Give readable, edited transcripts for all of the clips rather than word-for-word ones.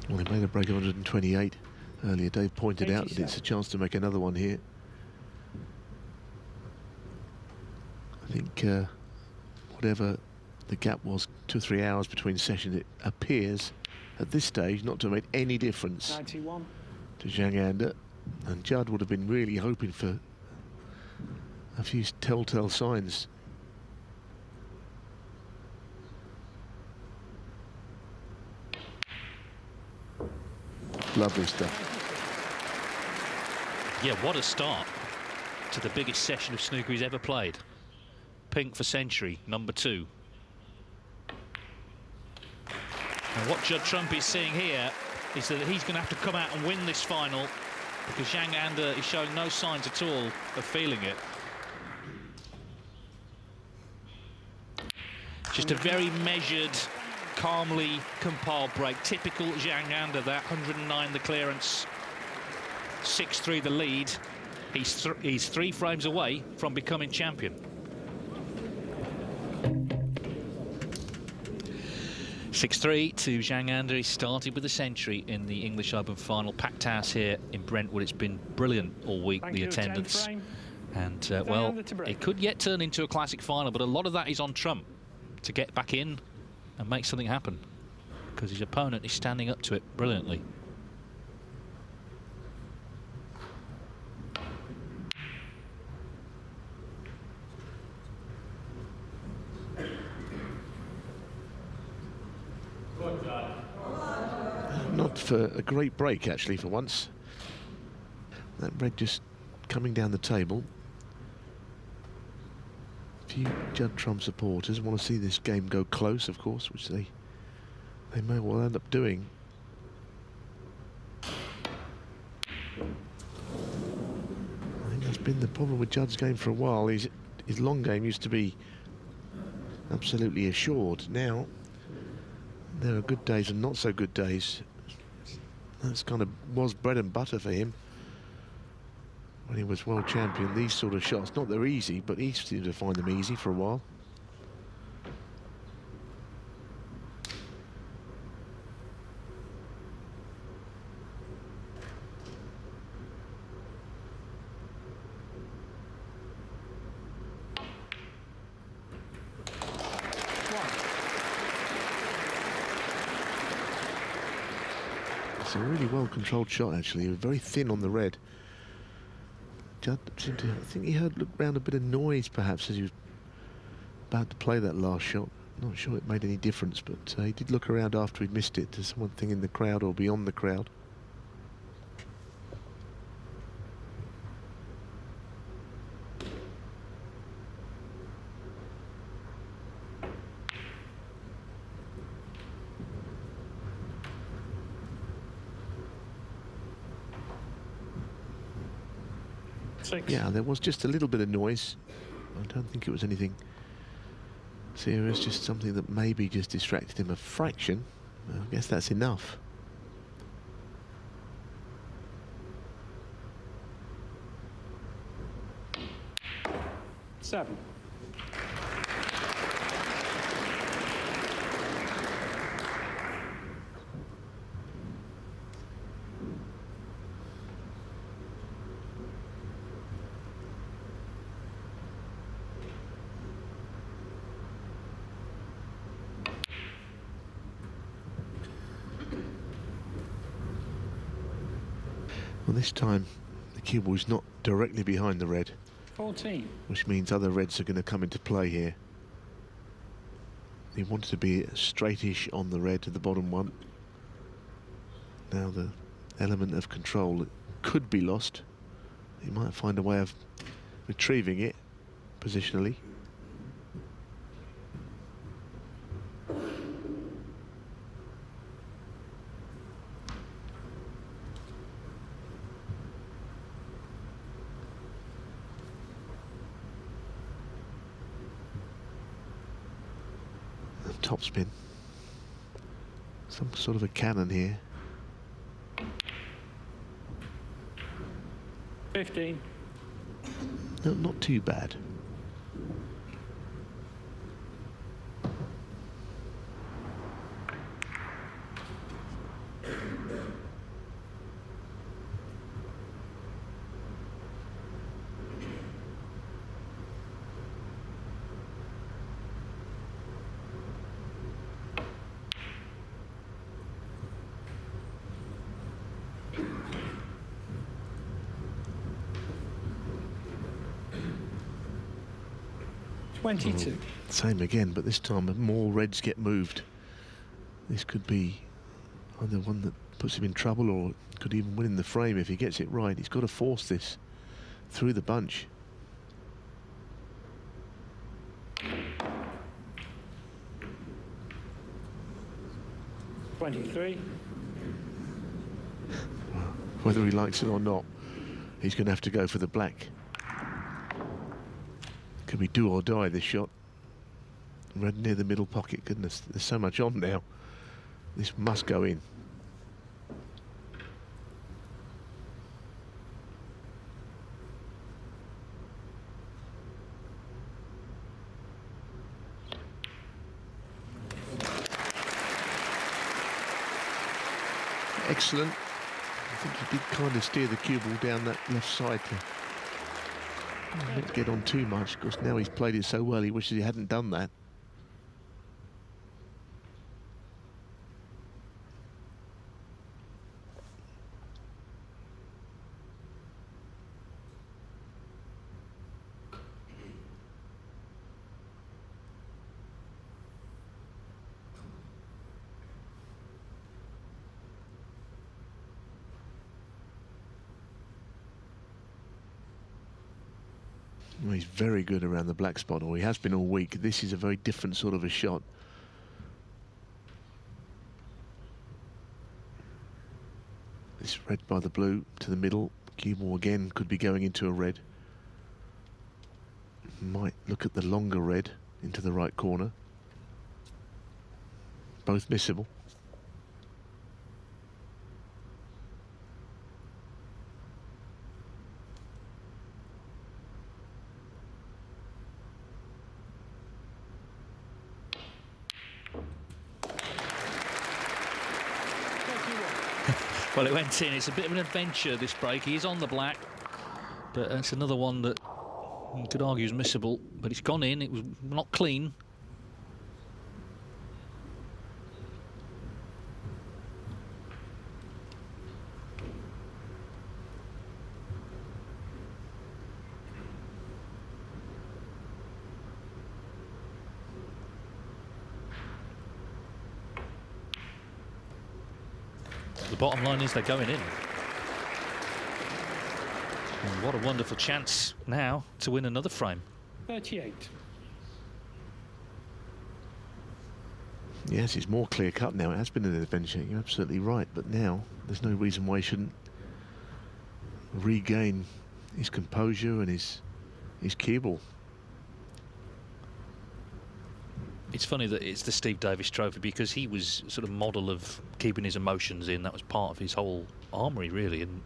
Well, he made a break of 128 earlier. Dave pointed out that it's a chance to make another one here. I think whatever the gap was, 2 or 3 hours between sessions, it appears at this stage not to have made any difference 91. to Zhang. And Judd would have been really hoping for a few telltale signs. Lovely stuff. Yeah, what a start to the biggest session of snooker he's ever played. Pink for century, number 2. And what Judd Trump is seeing here is that he's going to have to come out and win this final, because Zhang is showing no signs at all of feeling it. Just a very measured, calmly compiled break. Typical Zhang, that 109 the clearance, 6-3 the lead. He's 3 frames away from becoming champion. 6-3 to Zhang. He started with a century in the English Open final. Packed house here in Brentwood. It's been brilliant all week, the attendance. And, well, it could yet turn into a classic final, but a lot of that is on Trump to get back in and make something happen, because his opponent is standing up to it brilliantly. Not for a great break, actually, for once. That red just coming down the table. A few Judd Trump supporters want to see this game go close, of course, which they may well end up doing. I think that's been the problem with Judd's game for a while. His long game used to be absolutely assured. Now, there are good days and not so good days. That's kind of was bread and butter for him when he was world champion. These sort of shots, not they're easy, but he seemed to find them easy for a while. It's a really well-controlled shot, actually. Very thin on the red. Judd seemed to, I think he looked around a bit of noise, perhaps, as he was about to play that last shot. Not sure it made any difference, but he did look around after he'd missed it to something in the crowd or beyond the crowd. Yeah, there was just a little bit of noise. I don't think it was anything serious, just something that maybe just distracted him a fraction. I guess that's enough. Seven. Well, this time the cue ball is not directly behind the red. 14. Which means other reds are going to come into play here. He wanted to be straightish on the red to the bottom one. Now the element of control could be lost. He might find a way of retrieving it positionally. Topspin. Some sort of a cannon here. 15. No, not too bad. 22. Same again, but this time more reds get moved. This could be either one that puts him in trouble or could even win in the frame if he gets it right. He's got to force this through the bunch. Whether he likes it or not, he's going to have to go for the black. Could be do or die, this shot. Right near the middle pocket. Goodness, there's so much on now. This must go in. Excellent. I think he did kind of steer the cue ball down that left side to not get on too much, because now he's played it so well he wishes he hadn't done that. Well, he's very good around the black spot, or he has been all week. This is a very different sort of a shot. This red by the blue to the middle. Cue ball again could be going into a red. Might look at the longer red into the right corner. Both missable. Well, it went in. It's a bit of an adventure, this break. He's on the black, but it's another one that you could argue is missable, but it's gone in. It was not clean. The bottom line is they're going in. And what a wonderful chance now to win another frame. 38. Yes, it's more clear cut now. It has been an adventure, you're absolutely right, but now there's no reason why he shouldn't regain his composure and his cue ball. It's funny that it's the Steve Davis Trophy, because he was sort of model of keeping his emotions in. That was part of his whole armoury, really. And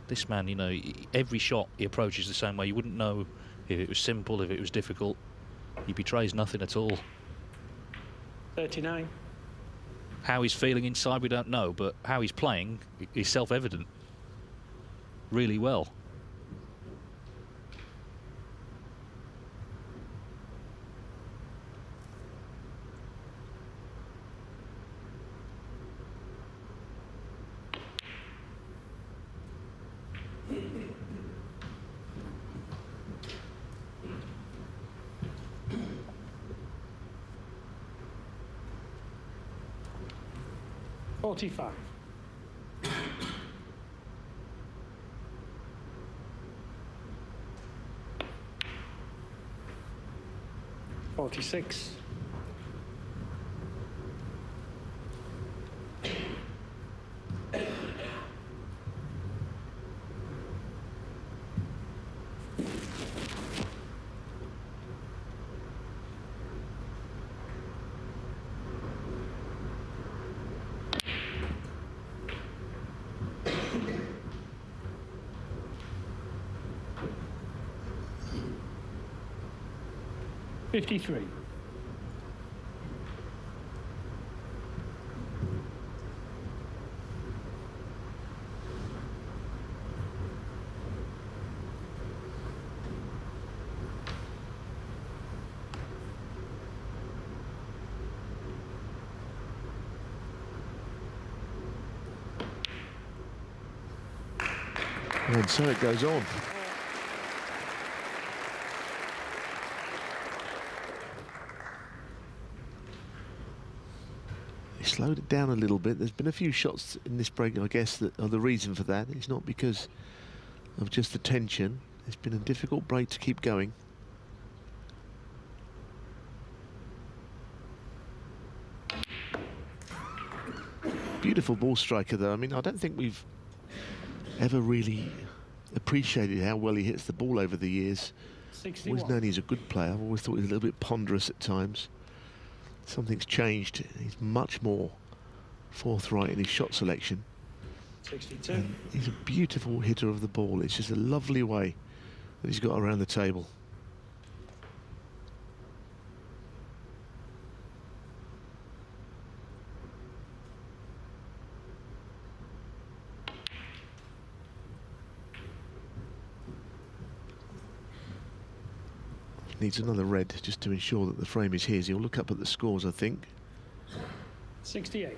this man, you know, every shot he approaches the same way. You wouldn't know if it was simple, if it was difficult. He betrays nothing at all. 39. How he's feeling inside, we don't know, but how he's playing is self-evident. Really well. $45. 46. 53. And so it goes on. He slowed it down a little bit. There's been a few shots in this break, I guess, that are the reason for that. It's not because of just the tension. It's been a difficult break to keep going. Beautiful ball striker, though. I mean, I don't think we've ever really appreciated how well he hits the ball over the years. 61. Always known he's a good player. I've always thought he's a little bit ponderous at times. Something's changed. He's much more forthright in his shot selection. 62. And he's a beautiful hitter of the ball. It's just a lovely way that he's got around the table. Needs another red just to ensure that the frame is his. He'll look up at the scores, I think. 68.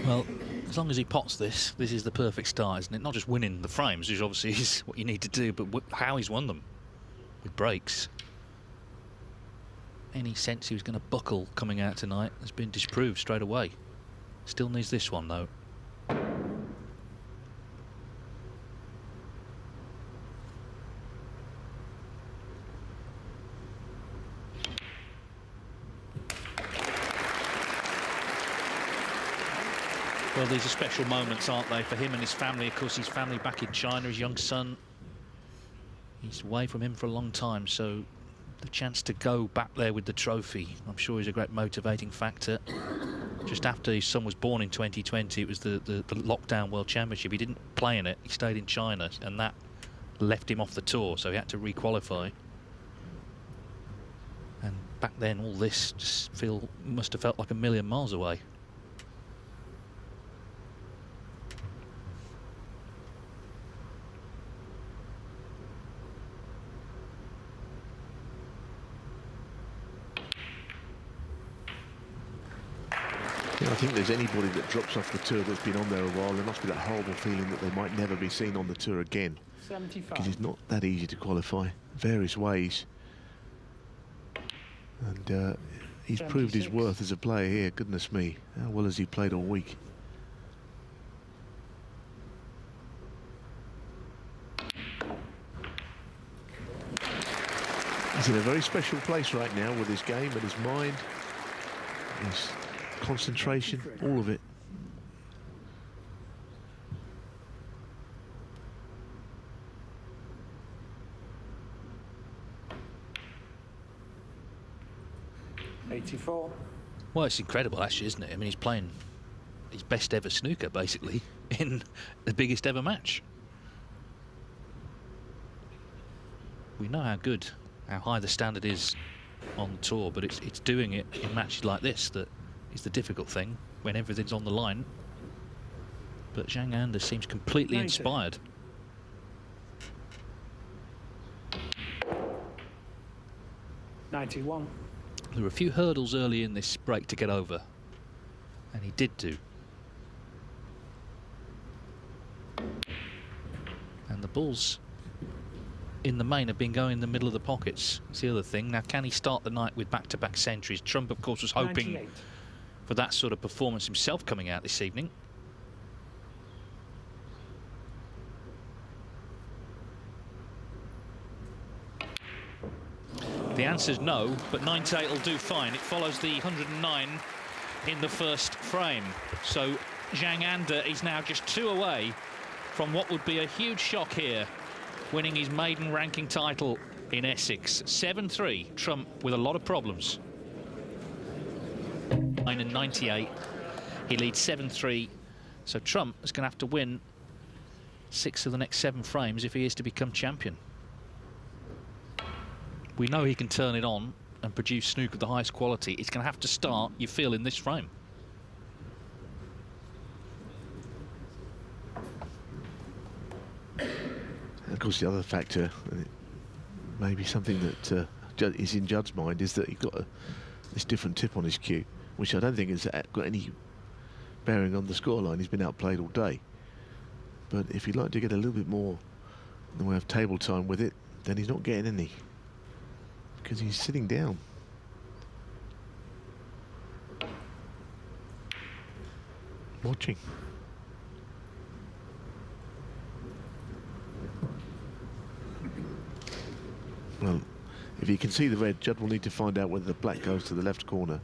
Well, as long as he pots this is the perfect start, isn't it? Not just winning the frames, which obviously is what you need to do, but how he's won them with breaks. Any sense he was going to buckle coming out tonight has been disproved straight away. Still needs this one, though. Well, these are special moments, aren't they, for him and his family? Of course, his family back in China, his young son. He's away from him for a long time, so the chance to go back there with the trophy, I'm sure, is a great motivating factor. Just after his son was born in 2020, it was the lockdown World Championship. He didn't play in it. He stayed in China, and that left him off the tour, so he had to re-qualify. And back then, all this just must have felt like a million miles away. I think there's anybody that drops off the tour that's been on there a while, there must be that horrible feeling that they might never be seen on the tour again. 75. Because it's not that easy to qualify, various ways. And he's proved his 76. worth as a player here, goodness me. How well has he played all week? He's in a very special place right now with his game and his mind, his concentration, all of it. '84. Well, it's incredible, actually, isn't it? I mean, he's playing his best ever snooker, basically, in the biggest ever match. We know how good, how high the standard is on tour, but it's doing it in matches like this that is the difficult thing, when everything's on the line. But Zhang Anda seems completely 90. inspired. '91. There were a few hurdles early in this break to get over, and he did do. And the balls in the main have been going in the middle of the pockets. That's the other thing. Now, can he start the night with back-to-back centuries? Trump, of course, was hoping 98. for that sort of performance himself coming out this evening. The answer's no, but 98 will do fine. It follows the 109 in the first frame. So Zhang Anda is now just 2 away from what would be a huge shock here, winning his maiden ranking title in Essex. 7-3, Trump with a lot of problems. 9 and 98, he leads 7-3. So Trump is going to have to win 6 of the next 7 frames if he is to become champion. We know he can turn it on and produce snooker of the highest quality. It's going to have to start, you feel, in this frame. And of course, the other factor, maybe something that is in Judd's mind, is that he got this different tip on his cue, which I don't think has got any bearing on the scoreline. He's been outplayed all day. But if you'd like to get a little bit more the way of table time with it, then he's not getting any because he's sitting down. Watching. Well, if you can see the red, Judd will need to find out whether the black goes to the left corner.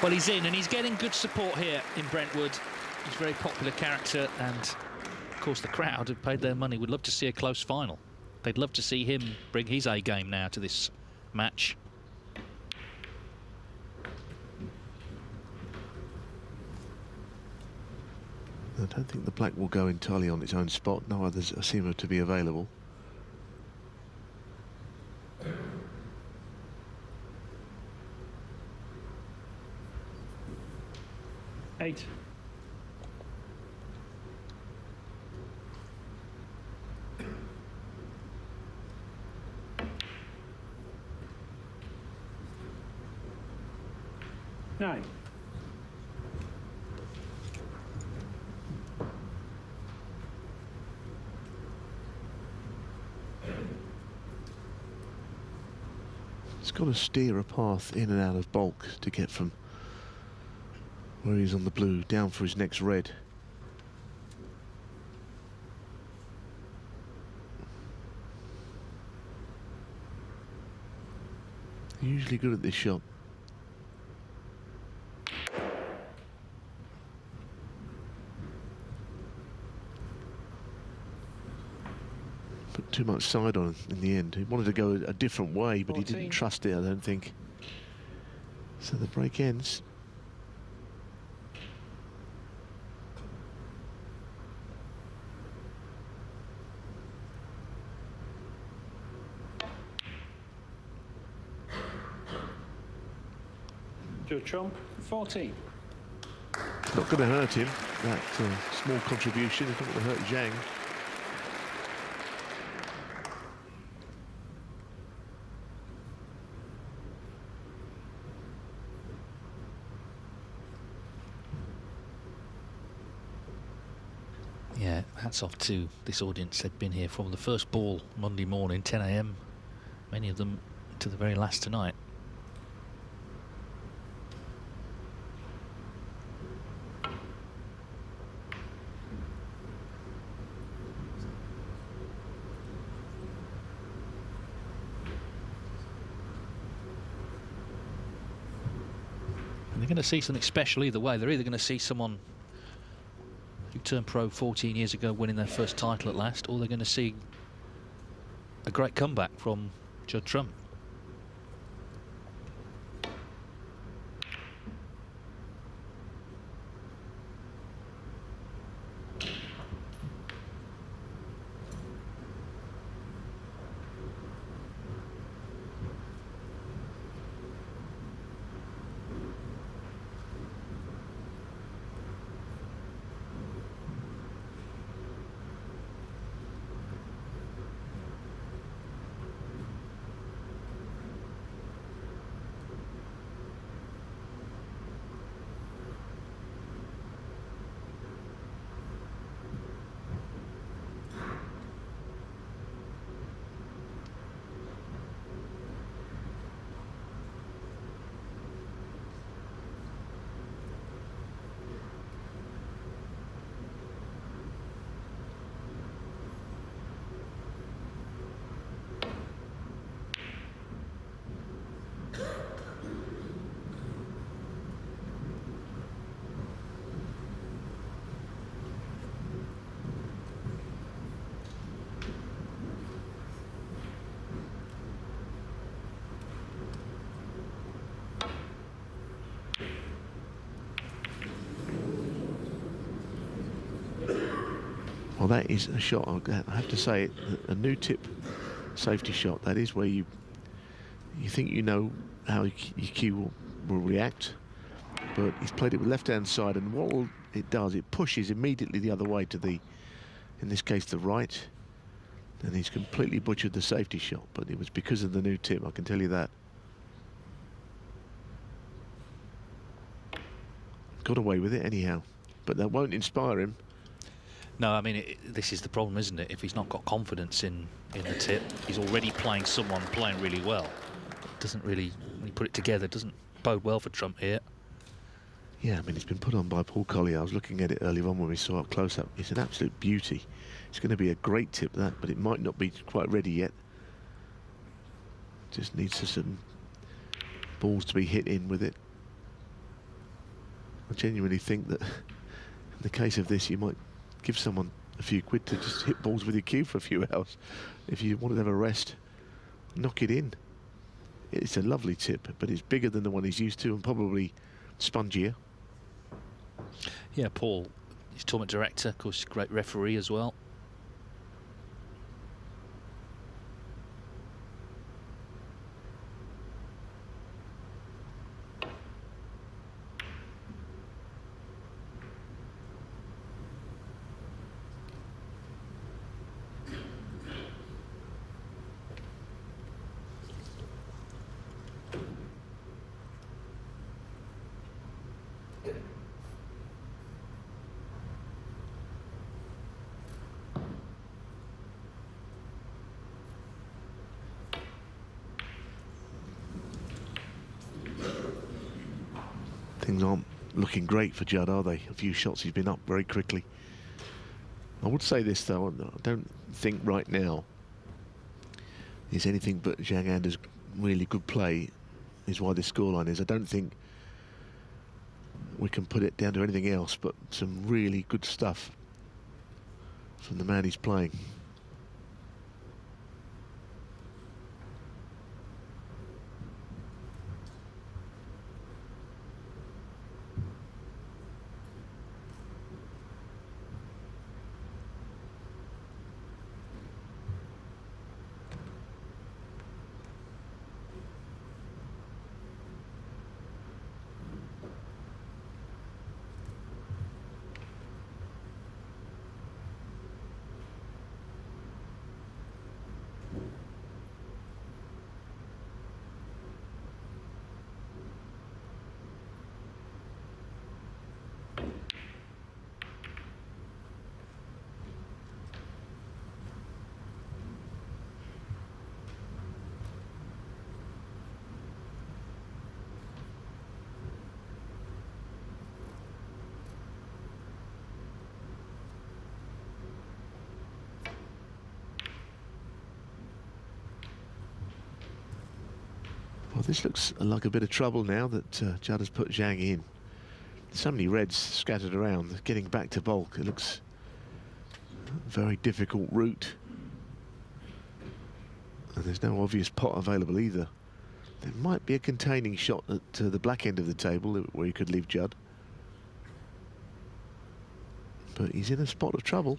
Well, he's in, and he's getting good support here in Brentwood. He's a very popular character, and of course the crowd have paid their money. Would love to see a close final. They'd love to see him bring his A game now to this match. I don't think the black will go entirely on its own spot. No others seem to be available. Eight. Nine. He's got to steer a path in and out of bulk to get from where he's on the blue down for his next red. Usually good at this shot. Put too much side on in the end. He wanted to go a different way, but 14. he didn't trust it, I don't think. So the break ends. Judd Trump, 14. Not going to hurt him, that small contribution. It's not going to hurt Zhang. Yeah, hats off to this audience. They'd been here from the first ball Monday morning, 10 AM. Many of them to the very last tonight. And they're going to see something special either way. They're either going to see someone who turned pro 14 years ago winning their first title at last, or they're going to see a great comeback from Judd Trump. Well, that is a shot, I have to say, a new tip safety shot. That is where you think you know how your cue will react. but he's played it with left-hand side, and what it does, it pushes immediately the other way to the, in this case, the right, and he's completely butchered the safety shot, but it was because of the new tip, I can tell you that. Got away with it anyhow, but that won't inspire him. No, I mean, this is the problem, isn't it? If he's not got confidence in the tip, he's already playing someone playing really well. Doesn't really, when you put it together, doesn't bode well for Trump here. Yeah, I mean, it's been put on by Paul Collier. I was looking at it earlier on when we saw it close up. It's an absolute beauty. It's going to be a great tip, that, but it might not be quite ready yet. Just needs some balls to be hit in with it. I genuinely think that in the case of this, you might give someone a few quid to just hit balls with your cue for a few hours. If you want to have a rest, knock it in. It's a lovely tip, but it's bigger than the one he's used to and probably spongier. Yeah, Paul, he's tournament director, of course, great referee as well. Things aren't looking great for Judd, are they? A few shots, he's been up very quickly. I would say this, though, I don't think right now is anything but Zhang Ander's really good play is why this scoreline is. I don't think we can put it down to anything else but some really good stuff from the man he's playing. Well, this looks like a bit of trouble now that Judd has put Zhang in. So many reds scattered around. Getting back to bulk, it looks a very difficult route. And there's no obvious pot available either. There might be a containing shot at the black end of the table where you could leave Judd. But he's in a spot of trouble.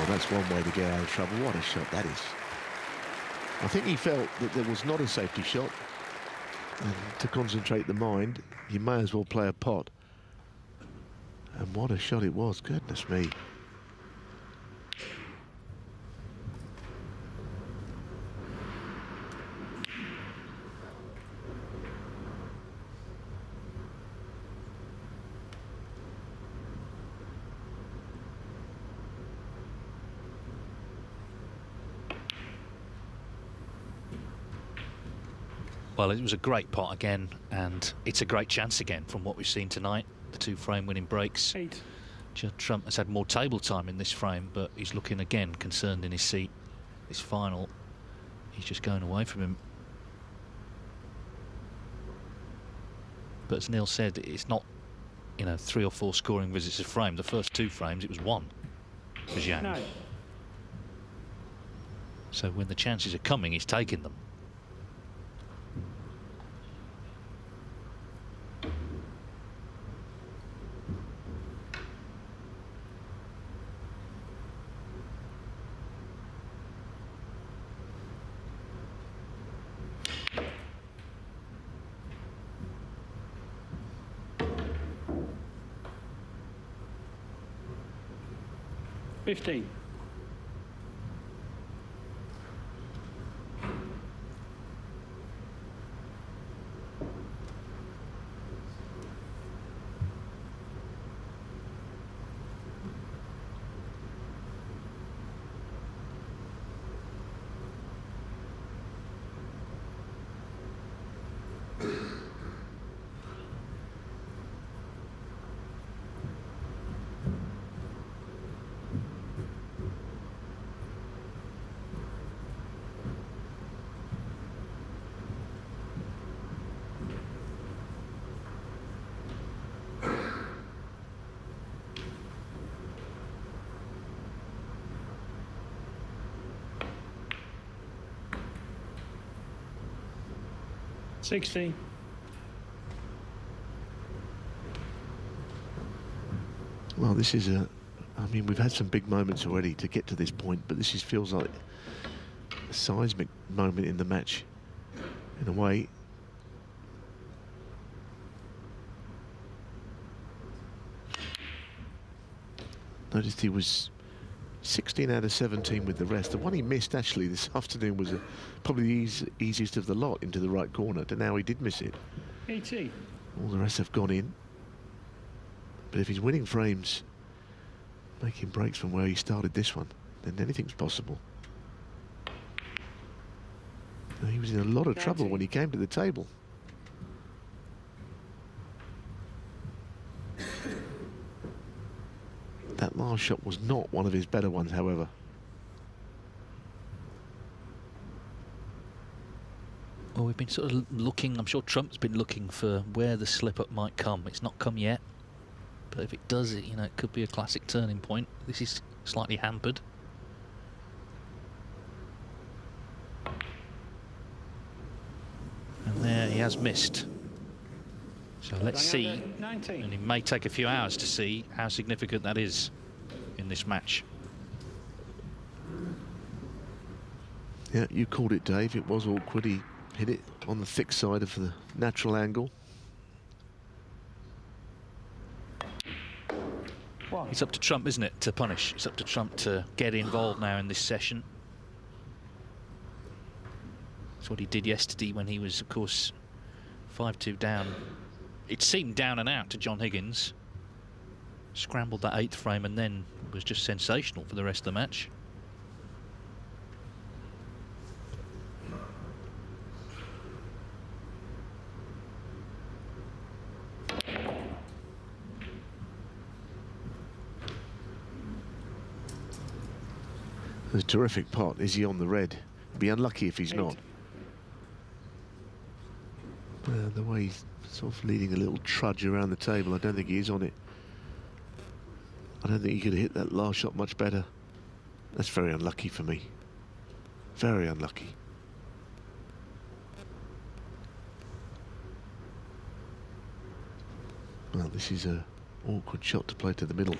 That's one way to get out of trouble. What a shot that is. I think he felt that there was not a safety shot. And to concentrate the mind, you may as well play a pot. And what a shot it was, goodness me. Well, it was a great pot again, and it's a great chance again from what we've seen tonight. The two frame winning breaks. 8. Judd Trump has had more table time in this frame, but he's looking again concerned in his seat. This final, he's just going away from him. But as Neil said, it's not, you know, 3 or 4 scoring visits a frame. The first 2 frames, it was 1 for Zhang. 9. So when the chances are coming, he's taking them. $15. $16. Well, this is I mean, we've had some big moments already to get to this point, but this feels like a seismic moment in the match, in a way. Noticed he was 16 out of 17 with the rest. The one he missed actually this afternoon was probably the easiest of the lot into the right corner. And now he did miss it. 18. All the rest have gone in. But if he's winning frames, making breaks from where he started this one, then anything's possible. He was in a lot of trouble when he came to the table. That last shot was not one of his better ones, however. Well, we've been sort of looking, I'm sure Trump's been looking for where the slip-up might come. It's not come yet. But if it does, you know, it could be a classic turning point. This is slightly hampered. And there he has missed. So let's see. 19. And it may take a few hours to see how significant that is in this match. Yeah, you called it, Dave. It was awkward. He hit it on the thick side of the natural angle. It's up to Trump, isn't it, to punish? It's up to Trump to get involved now in this session. That's what he did yesterday when he was, of course, 5-2 down. It seemed down and out to John Higgins. Scrambled that 8th frame and then was just sensational for the rest of the match. It's a terrific pot. Is he on the red? Be unlucky if he's 8. not. The way he's sort of leading a little trudge around the table, I don't think he is on it. I don't think he could have hit that last shot much better. That's very unlucky for me. Very unlucky. Well, this is an awkward shot to play to the middle.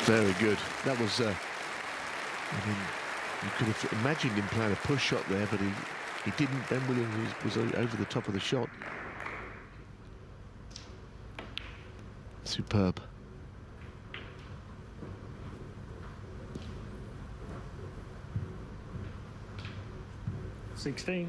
Very good. That was, I mean, you could have imagined him playing a push shot there, but he didn't. Ben Williams was over the top of the shot. Superb. $16.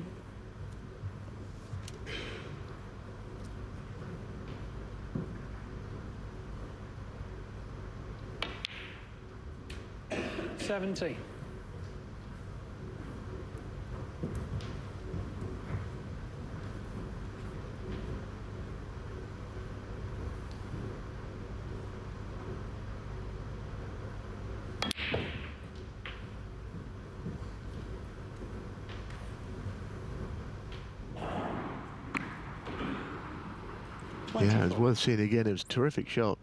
$70. Yeah, it's worth seeing again. It was a terrific shot.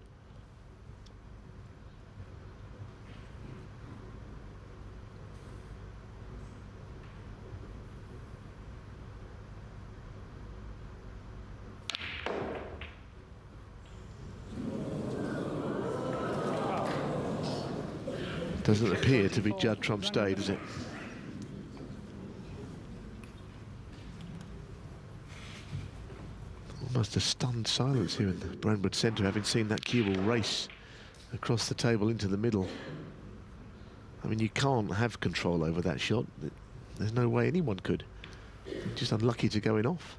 Doesn't appear to be Judd trumps day, does it? Almost a stunned silence here in the Brentwood Centre, having seen that cue ball race across the table into the middle. I mean, you can't have control over that shot. There's no way anyone could. Just unlucky to go in off.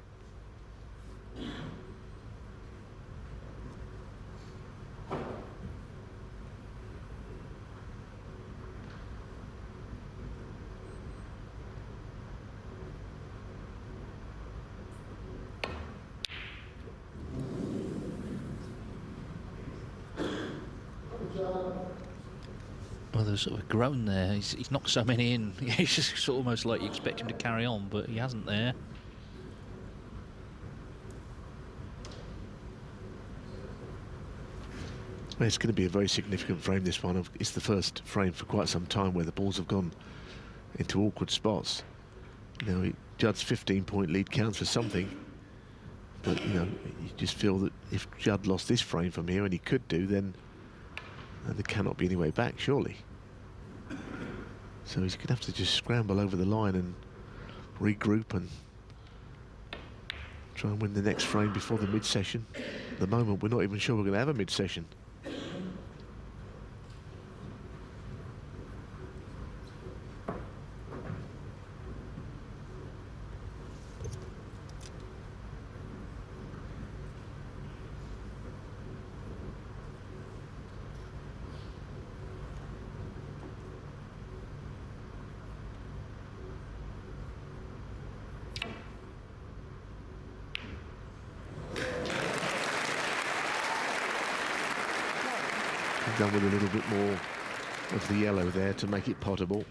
Well, there's sort of a groan there. He's knocked so many in. It's just sort of almost like you expect him to carry on, but he hasn't there. Well, it's going to be a very significant frame, this one. It's the first frame for quite some time where the balls have gone into awkward spots. You know, Judd's 15-point lead counts for something. But, you know, you just feel that if Judd lost this frame from here, and he could do, then there cannot be any way back, surely. So he's going to have to just scramble over the line and regroup and try and win the next frame before the mid-session. At the moment, we're not even sure we're going to have a mid-session. Done with a little bit more of the yellow there to make it potable.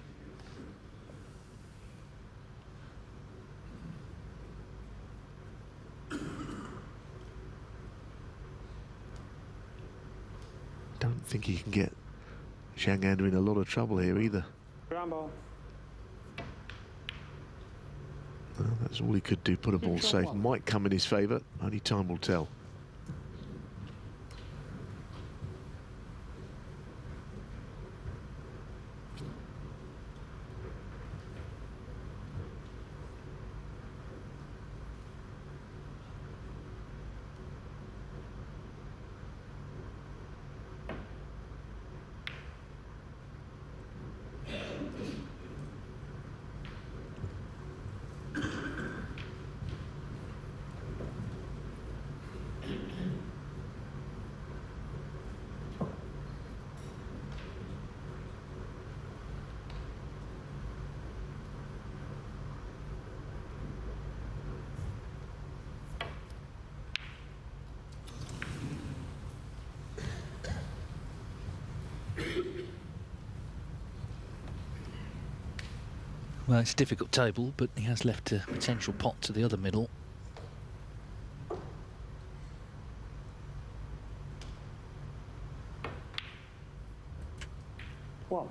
Don't think he can get Zhang in a lot of trouble here either. Well, that's all he could do, put a ball safe. Might come in his favour, only time will tell. Well, it's a difficult table, but he has left a potential pot to the other middle. One.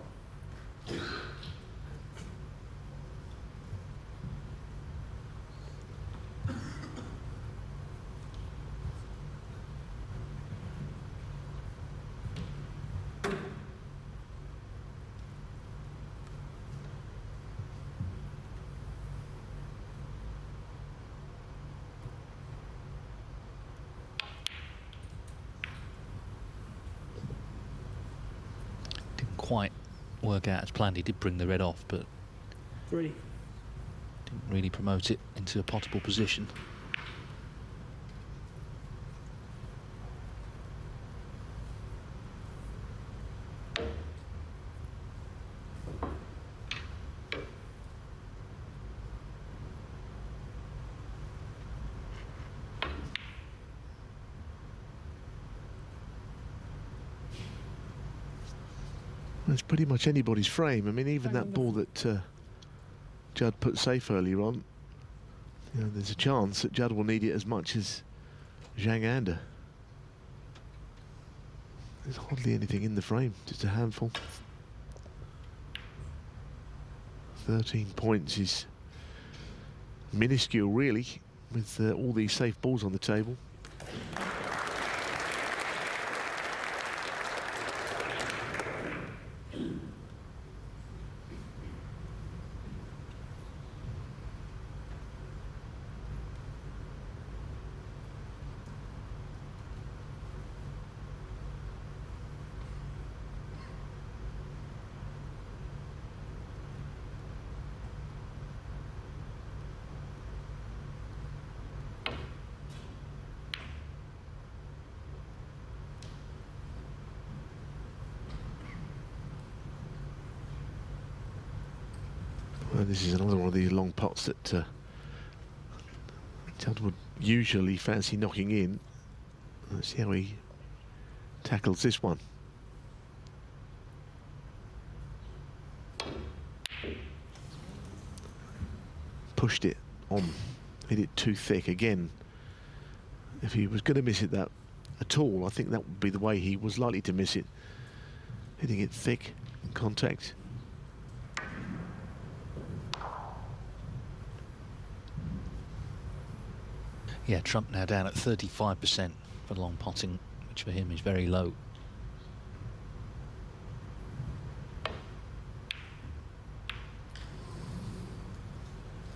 Quite work out as planned. He did bring the red off, but 3. didn't really promote it into a potable position. It's pretty much anybody's frame. I mean, even that ball that Judd put safe earlier on, you know, there's a chance that Judd will need it as much as Zhang Ander. There's hardly anything in the frame, just a handful. 13 points is minuscule, really, with all these safe balls on the table. Well, this is another one of these long pots that Judd would usually fancy knocking in. Let's see how he tackles this one. Pushed it on, hit it too thick again. If he was going to miss it that at all, I think that would be the way he was likely to miss it. Hitting it thick, contact. Yeah, Trump now down at 35% for long potting, which for him is very low.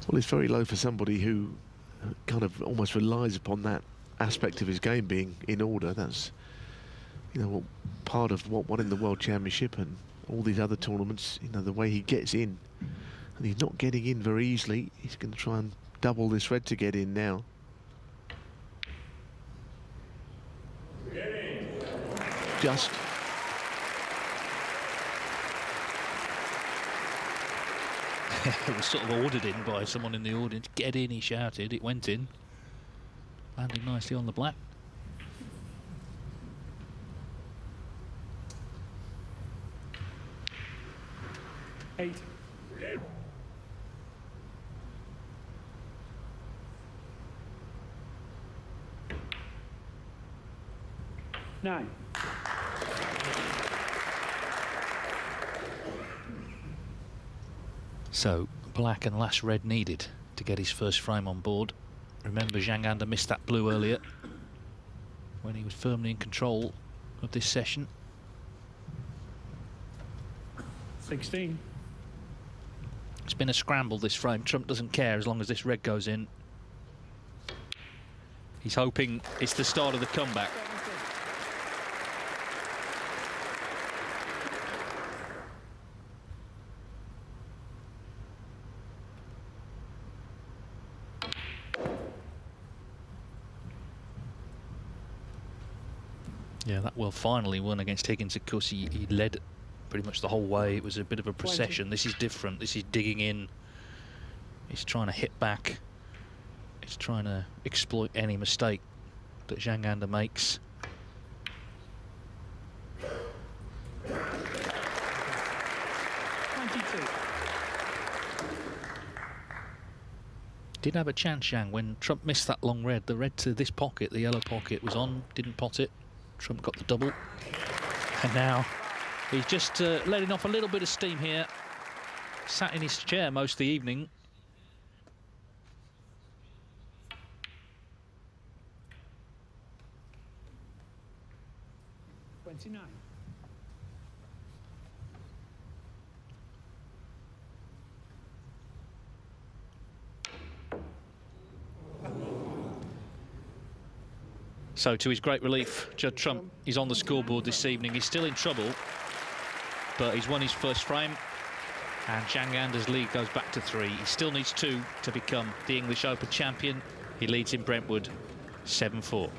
Well, it's very low for somebody who kind of almost relies upon that aspect of his game being in order. That's, you know, part of what won in the World Championship and all these other tournaments. You know, the way he gets in, and he's not getting in very easily. He's going to try and double this red to get in now. Just. It was sort of ordered in by someone in the audience. Get in, he shouted. It went in. Landed nicely on the black. Eight. Nine. So, black and last red needed to get his first frame on board. Remember, Zhang Ander missed that blue earlier when he was firmly in control of this session. 16. It's been a scramble, this frame. Trump doesn't care as long as this red goes in. He's hoping it's the start of the comeback. Yeah, that well finally won against Higgins. Of course, he led pretty much the whole way. It was a bit of a procession. 20. This is different. This is digging in. He's trying to hit back. He's trying to exploit any mistake that Zhang Ander makes. Did have a chance, Zhang, when Trump missed that long red. The red to this pocket, the yellow pocket, was on, didn't pot it. Trump got the double. And now he's just letting off a little bit of steam here. Sat in his chair most of the evening. So, to his great relief, Judd Trump is on the scoreboard this evening. He's still in trouble, but he's won his first frame, and Zhang Ander's lead goes back to 3. He still needs 2 to become the English Open champion. He leads in Brentwood 7-4.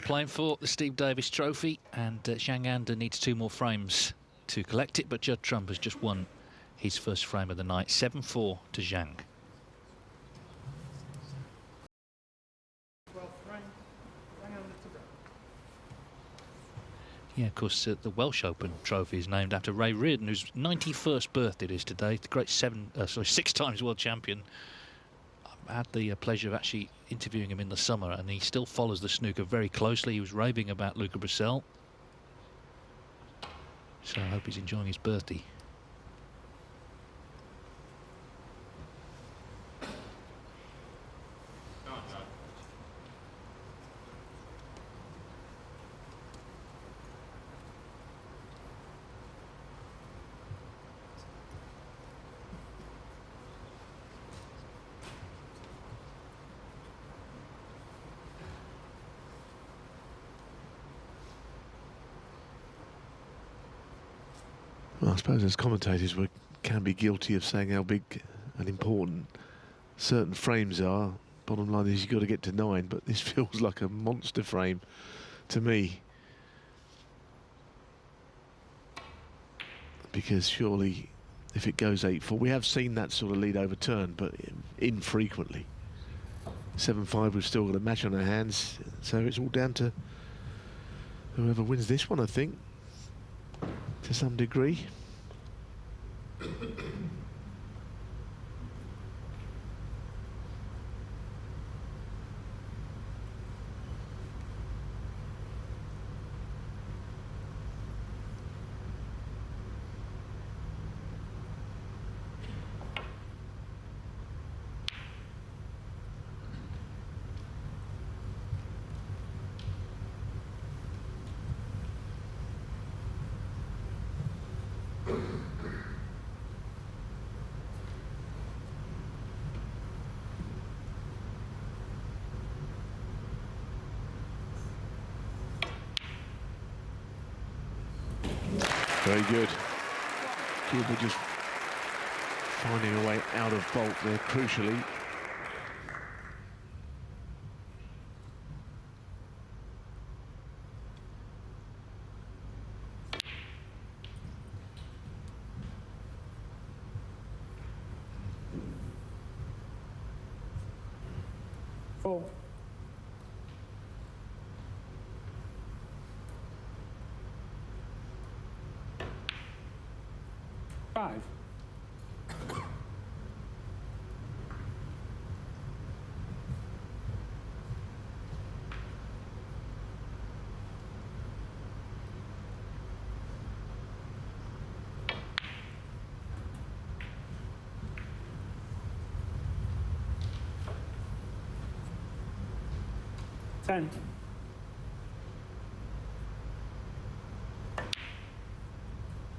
Playing for the Steve Davis Trophy, and Zhang Ander needs 2 more frames to collect it, but Judd Trump has just won his first frame of the night, 7-4 to Zhang. Yeah, of course, the Welsh Open trophy is named after Ray Reardon, whose 91st birthday it is today. The great 6 times world champion. I had the pleasure of actually interviewing him in the summer, and he still follows the snooker very closely. He was raving about Luca Brissell. So I hope he's enjoying his birthday. Well, I suppose as commentators we can be guilty of saying how big and important certain frames are. Bottom line is you've got to get to 9, but this feels like a monster frame to me. Because surely if it goes 8-4, we have seen that sort of lead overturned, but infrequently. 7-5, we've still got a match on our hands, so it's all down to whoever wins this one, I think, to some degree. Very good. Cuba just finding a way out of bault there, crucially. Four. 5. Ten.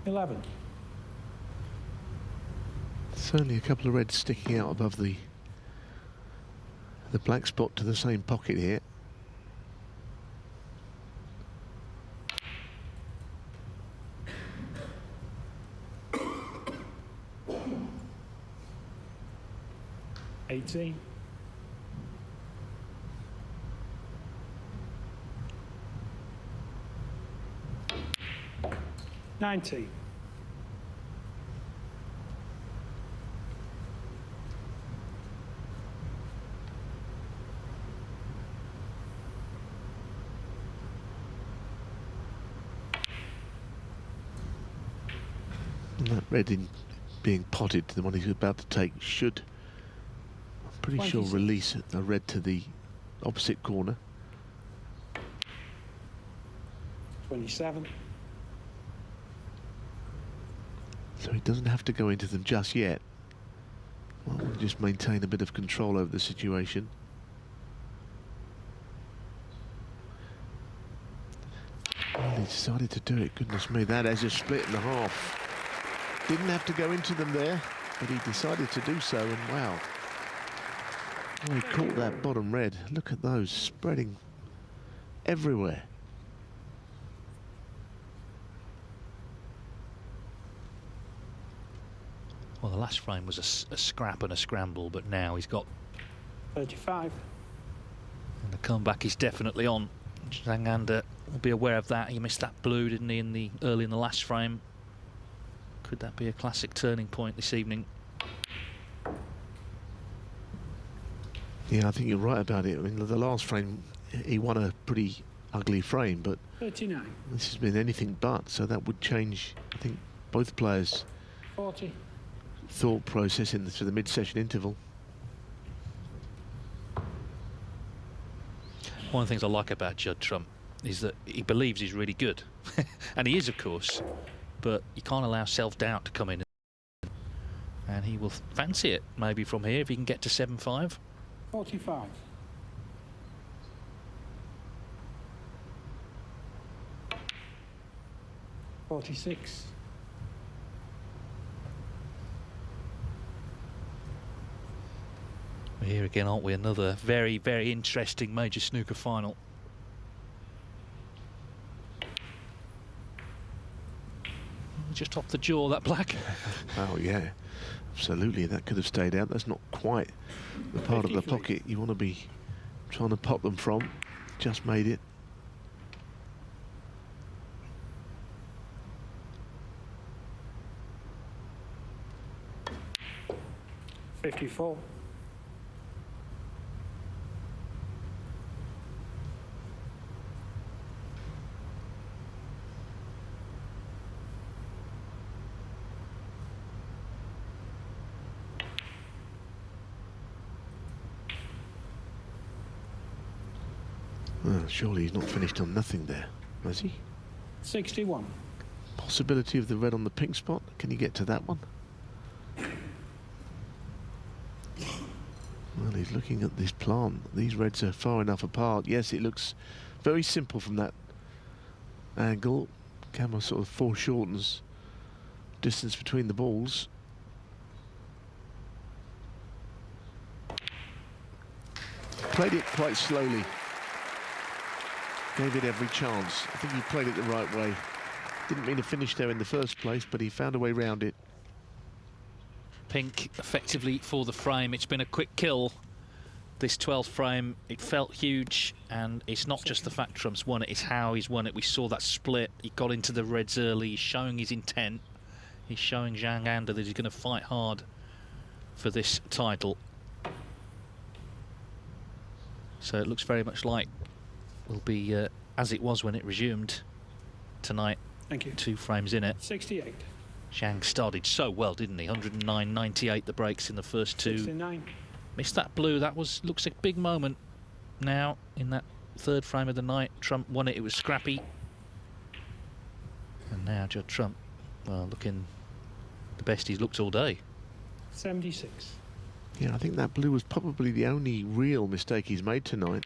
11. Certainly a couple of reds sticking out above the black spot to the same pocket here. $18. 90. And that red in being potted, the one he's about to take, should, I'm pretty sure, release a red to the opposite corner. 27. So he doesn't have to go into them just yet. Well, we'll just maintain a bit of control over the situation. Well, he decided to do it. Goodness me, that is a split and a half. Didn't have to go into them there, but he decided to do so, and wow. Oh, he caught that bottom red. Look at those spreading everywhere. Well, the last frame was a scrap and a scramble, but now he's got 35. And the comeback is definitely on. Zhang will be aware of that. He missed that blue, didn't he, early in the last frame? Could that be a classic turning point this evening? Yeah, I think you're right about it. I mean, the last frame, he won a pretty ugly frame, but 39. this has been anything but, so that would change, I think, both players' 40. thought process for the mid-session interval. One of the things I like about Judd Trump is that he believes he's really good. And he is, of course, but you can't allow self-doubt to come in. And he will fancy it, maybe from here, if he can get to 7-5. 45. $46. We're here again, aren't we? Another very, very interesting major snooker final. Just off the jaw, that black. Oh, yeah, absolutely. That could have stayed out. That's not quite the part of the pocket you want to be trying to pop them from. Just made it. $54. Well, surely he's not finished on nothing there, has he? 61. Possibility of the red on the pink spot. Can he get to that one? Well, he's looking at this plant. These reds are far enough apart. Yes, it looks very simple from that angle. Camera sort of foreshortens distance between the balls. Played it quite slowly. Gave it every chance. I think he played it the right way. Didn't mean to finish there in the first place, but he found a way around it. Pink effectively for the frame. It's been a quick kill, this 12th frame. It felt huge, and it's not just the fact Trump's won it, it's how he's won it. We saw that split. He got into the reds early. He's showing his intent. He's showing Zhang that he's going to fight hard for this title. So it looks very much like will be as it was when it resumed tonight. Thank you. 2 frames in it. 68. Zhang started so well, didn't he? 109.98 the breaks in the first 2. 69. Missed that blue. That looks a big moment now in that 3rd frame of the night. Trump won it. It was scrappy. And now Judd Trump, well, looking the best he's looked all day. 76. Yeah, I think that blue was probably the only real mistake he's made tonight.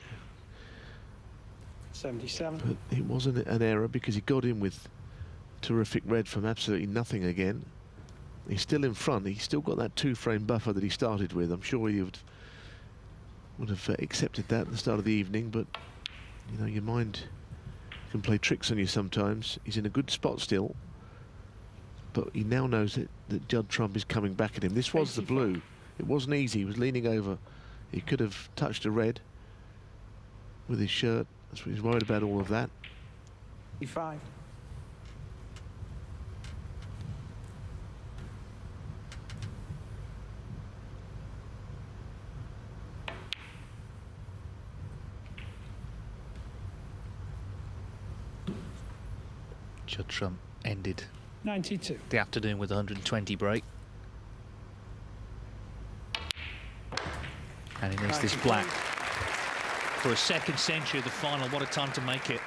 77. But it wasn't an error because he got in with terrific red from absolutely nothing again. He's still in front. He's still got that 2-frame buffer that he started with. I'm sure he would have accepted that at the start of the evening, but you know, your mind can play tricks on you sometimes. He's in a good spot still, but he now knows that Judd Trump is coming back at him. This was the blue. It wasn't easy. He was leaning over. He could have touched a red with his shirt. That's what he's worried about, all of that. 55. Judd Trump ended 92. the afternoon with 120 break. And he needs this black for a 2nd century of the final. What a time to make it.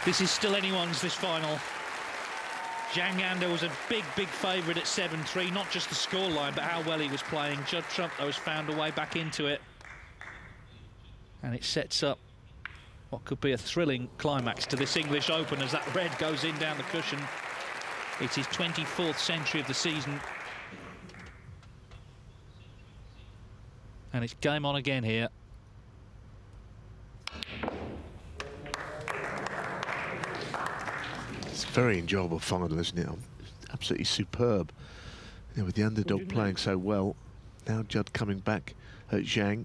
This is still anyone's, this final. Zhang was a big favourite at 7-3, not just the scoreline, but how well he was playing. Judd Trump, though, has found a way back into it. And it sets up what could be a thrilling climax to this English Open as that red goes in down the cushion. It's his 24th century of the season. And it's game on again here. It's a very enjoyable final, isn't it? Absolutely superb. You know, with the underdog playing so well. Now Judd coming back at Zhang.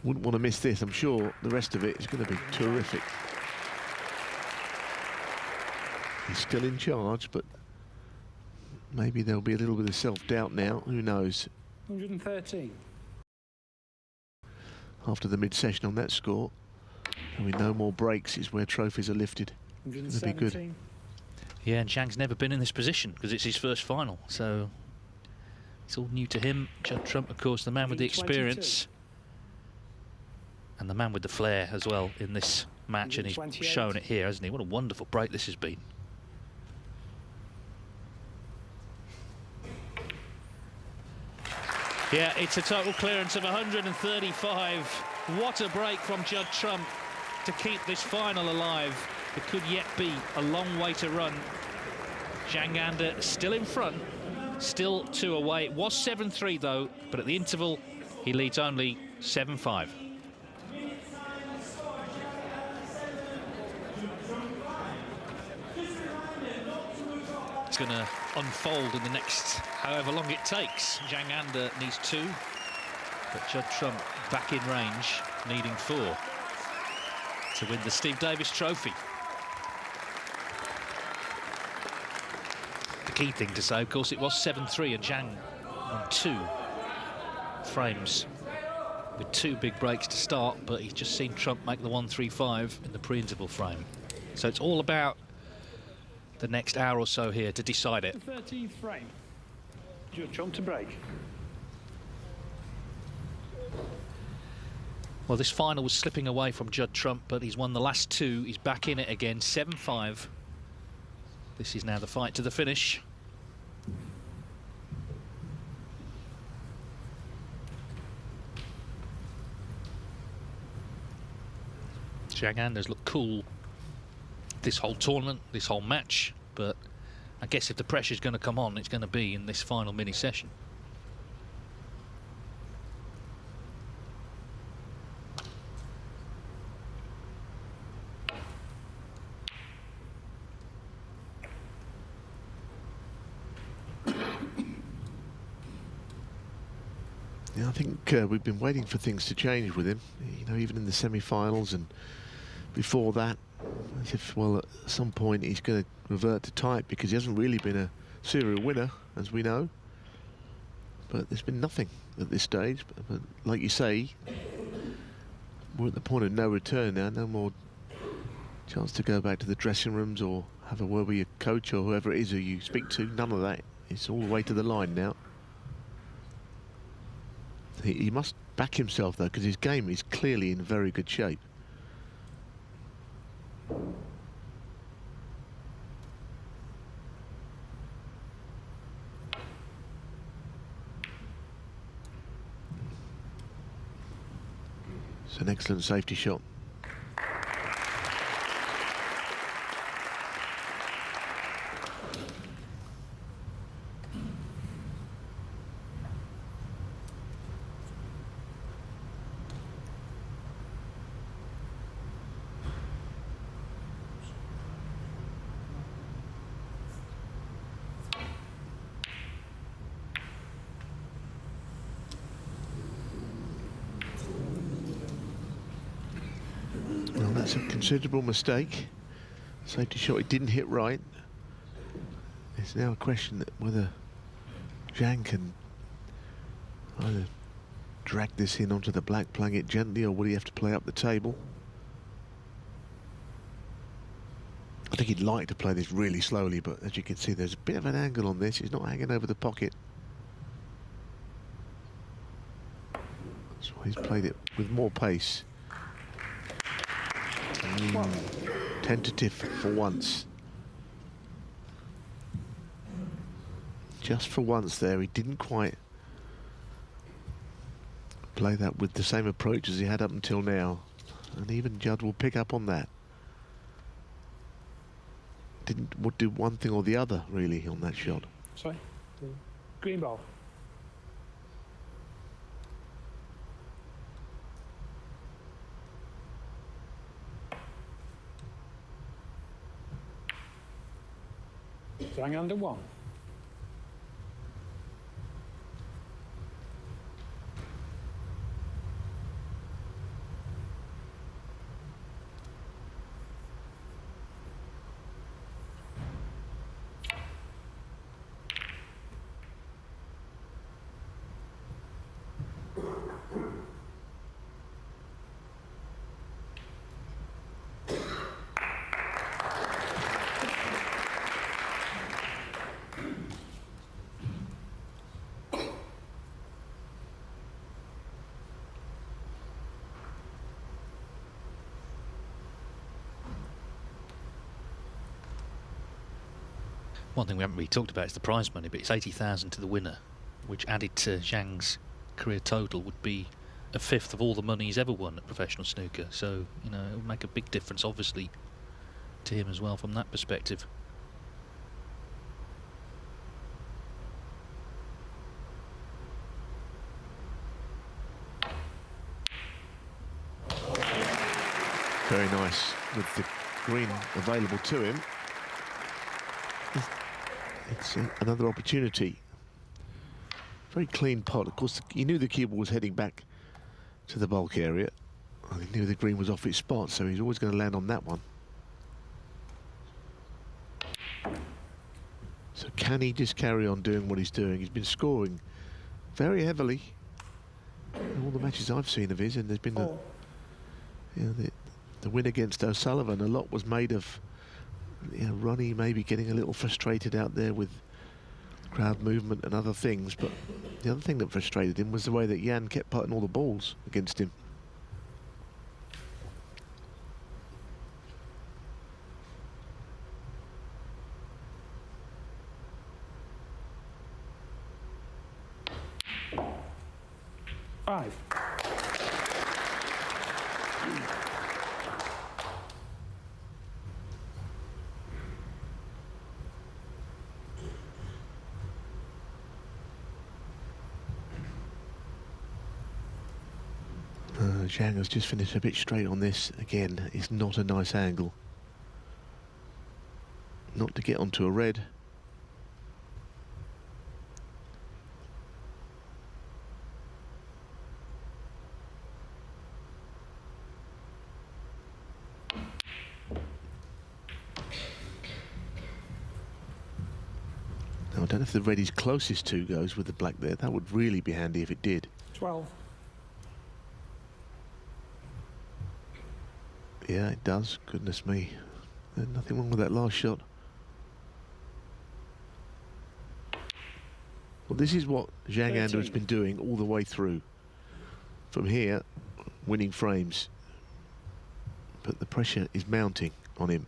Wouldn't want to miss this. I'm sure the rest of it is going to be terrific. He's still in charge, but maybe there'll be a little bit of self-doubt now. Who knows? 113. After the mid-session on that score, there'll be no more breaks. Is where trophies are lifted. It's going to be good. Yeah, and Zhang's never been in this position because it's his first final, so it's all new to him. Judd Trump, of course, the man with the experience and the man with the flair as well in this match, and he's shown it here, hasn't he? What a wonderful break this has been. Yeah, it's a total clearance of 135. What a break from Judd Trump to keep this final alive. It could yet be a long way to run. Zhang Ande still in front, still 2 away. It was 7-3 though, but at the interval he leads only 7-5. It's going to unfold in the next however long it takes. Zhang Ande needs 2, but Judd Trump back in range, needing 4 to win the Steve Davis Trophy. The key thing to say, of course, it was 7-3 and Zhang on 2 frames with 2 big breaks to start, but he's just seen Trump make the 1-3-5 in the pre-interval frame. So it's all about the next hour or so here to decide it. The 13th frame. Judd Trump to break. Well, this final was slipping away from Judd Trump, but he's won the last 2. He's back in it again, 7-5. This is now the fight to the finish. Zhang Ande's looked cool this whole tournament, this whole match, but I guess if the pressure's going to come on, it's going to be in this final mini session. Yeah, I think we've been waiting for things to change with him, you know, even in the semi-finals and before that, as if, well, at some point he's going to revert to type because he hasn't really been a serial winner, as we know. But there's been nothing at this stage. But like you say, we're at the point of no return now, no more chance to go back to the dressing rooms or have a word with your coach or whoever it is who you speak to. None of that. It's all the way to the line now. He must back himself, though, because his game is clearly in very good shape. It's an excellent safety shot. That's a considerable mistake. Safety shot, it didn't hit right. It's now a question that whether Zhang can either drag this in onto the black, playing it gently, or will he have to play up the table? I think he'd like to play this really slowly, but as you can see, there's a bit of an angle on this. He's not hanging over the pocket. So he's played it with more pace. Tentative for once. Just for once there, he didn't quite play that with the same approach as he had up until now. And even Judd will pick up on that. Would do one thing or the other, really, on that shot. Sorry? Green ball. Zhang under 1. One thing we haven't really talked about is the prize money, but it's 80,000 to the winner, which added to Zhang's career total would be a fifth of all the money he's ever won at professional snooker. So, you know, it will make a big difference, obviously, to him as well from that perspective. Very nice with the green available to him. It's another opportunity. Very clean pot. Of course, he knew the cue ball was heading back to the bulk area. And he knew the green was off its spot, so he's always going to land on that one. So can he just carry on doing what he's doing? He's been scoring very heavily in all the matches I've seen of his, and there's been the win against O'Sullivan. A lot was made of Ronnie maybe getting a little frustrated out there with crowd movement and other things, but the other thing that frustrated him was the way that Jan kept putting all the balls against him. Five. Zhang has just finished a bit straight on this. Again, it's not a nice angle. Not to get onto a red. Now, I don't know if the red he's closest to goes with the black there. That would really be handy if it did. 12. Yeah, it does. Goodness me. There's nothing wrong with that last shot. Well, this is what Zhang Anda has been doing all the way through. From here, winning frames. But the pressure is mounting on him.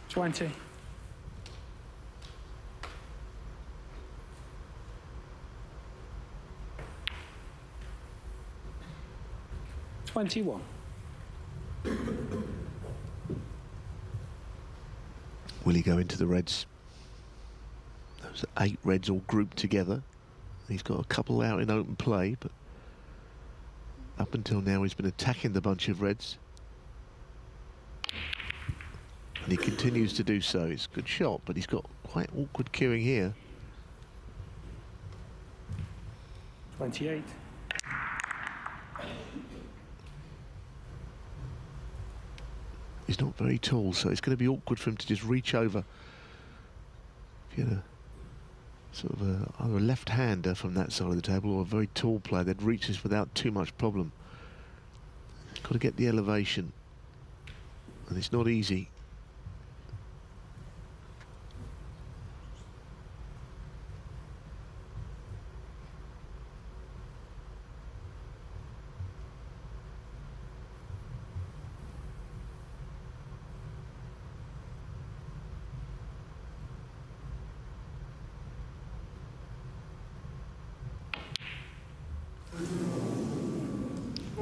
$20. 21. Will he go into the reds? Those 8 reds all grouped together. He's got a couple out in open play, but up until now he's been attacking the bunch of reds. And he continues to do so. It's a good shot, but he's got quite awkward queuing here. 28. He's not very tall, so it's going to be awkward for him to just reach over. If you had a sort of either a left-hander from that side of the table or a very tall player that reaches without too much problem. Got to get the elevation, and it's not easy.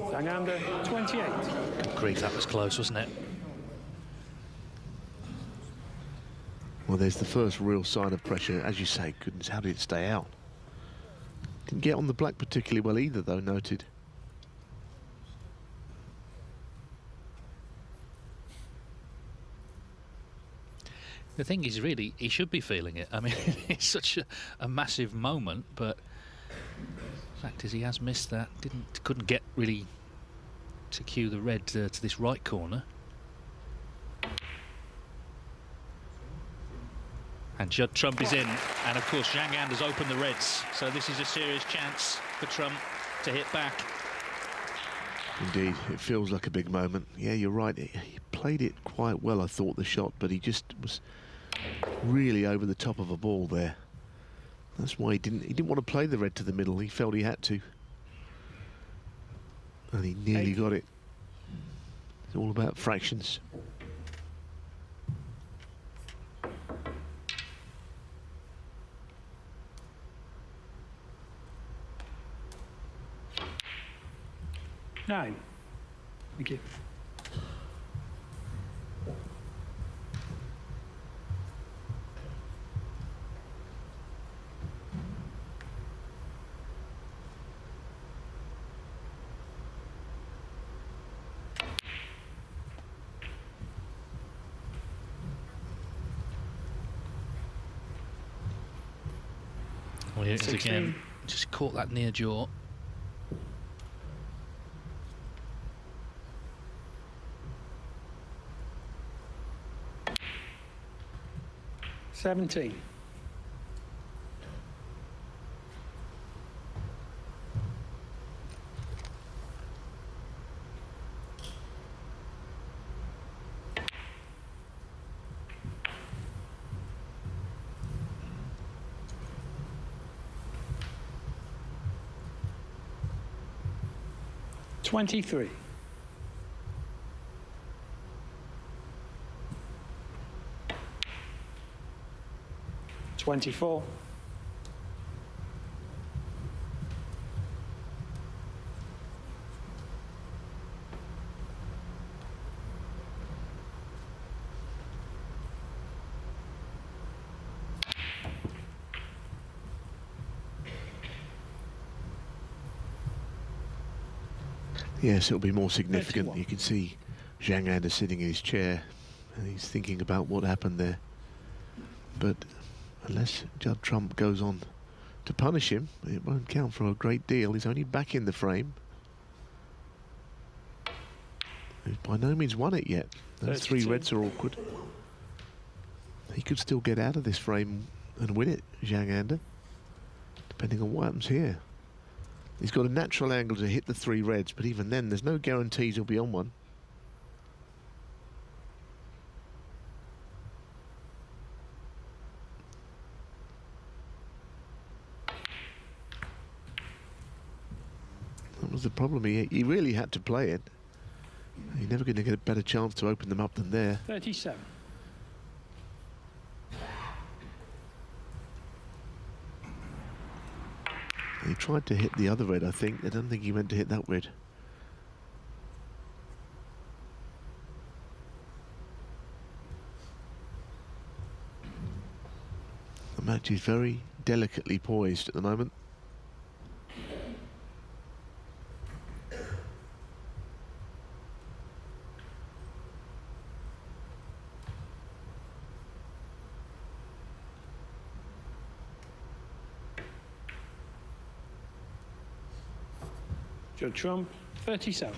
Zhang Anda, 28. Good grief, that was close, wasn't it? Well, there's the first real sign of pressure. As you say, goodness, how did it stay out? Didn't get on the black particularly well either, though, noted. The thing is, really, he should be feeling it. I mean, it's such a massive moment, but the fact is he has missed that. Couldn't get really to cue the red to this right corner. And Judd Trump is in, and of course Zhang Anda's opened the reds, so this is a serious chance for Trump to hit back. Indeed, it feels like a big moment. Yeah, you're right. He played it quite well, I thought, the shot, but he just was really over the top of a ball there. That's why he didn't want to play the red to the middle. He felt he had to. And he nearly got it. It's all about fractions. Nine. Thank you. Well, here it is 16. again. Just caught that near jaw. $17. $23. $24. Yes, it'll be more significant. 31. You can see Zhang Anda sitting in his chair and he's thinking about what happened there. But unless Judd Trump goes on to punish him, it won't count for a great deal. He's only back in the frame. He's by no means won it yet. Those 3 32. reds are awkward. He could still get out of this frame and win it, Zhang Anda, depending on what happens here. He's got a natural angle to hit the 3 reds, but even then, there's no guarantees he'll be on one. That was the problem. He really had to play it. You're never going to get a better chance to open them up than there. 37. He tried to hit the other red, I think. I don't think he meant to hit that red. The match is very delicately poised at the moment. Judd Trump, 37.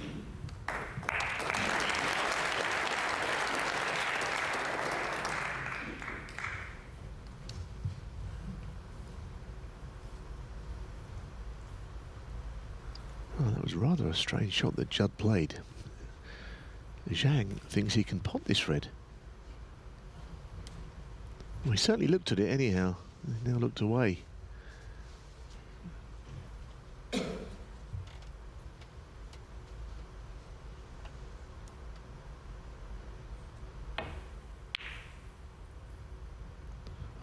Oh, that was rather a strange shot that Judd played. Zhang thinks he can pot this red. Well, he certainly looked at it anyhow. He now looked away.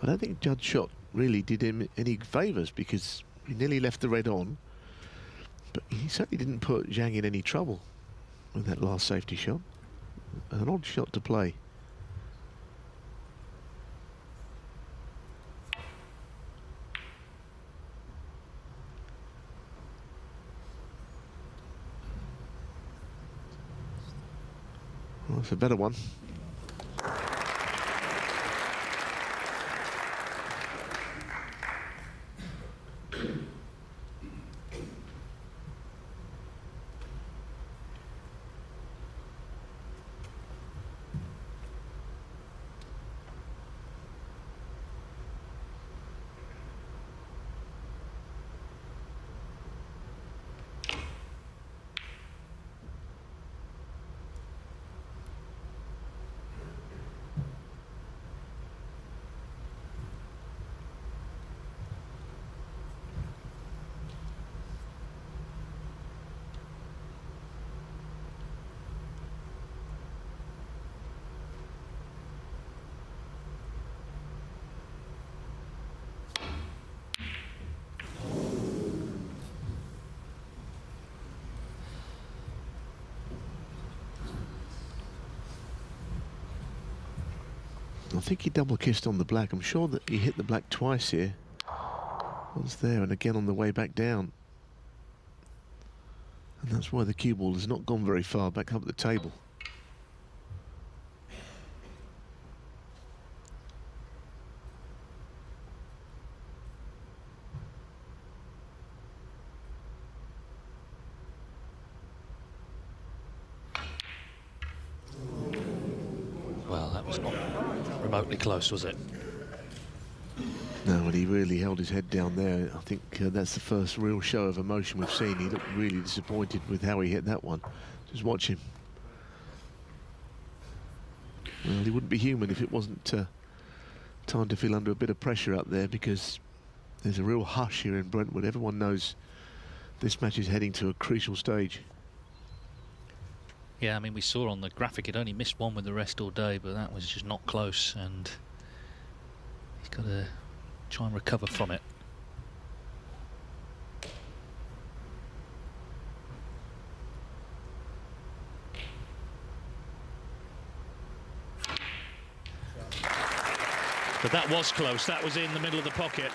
I don't think Judd's shot really did him any favours because he nearly left the red on, but he certainly didn't put Zhang in any trouble with that last safety shot. An odd shot to play. Well, that's a better one. I think he double kissed on the black. I'm sure that he hit the black twice here. Once there and again on the way back down. And that's why the cue ball has not gone very far back up the table. Well, that was not remotely close, was it? No, and he really held his head down there. I think that's the first real show of emotion we've seen. He looked really disappointed with how he hit that one. Just watch him. Well, he wouldn't be human if it wasn't time to feel under a bit of pressure up there, because there's a real hush here in Brentwood. Everyone knows this match is heading to a crucial stage. Yeah, I mean, we saw on the graphic he'd only missed one with the rest all day, but that was just not close, and he's got to try and recover from it. But that was close. That was in the middle of the pocket.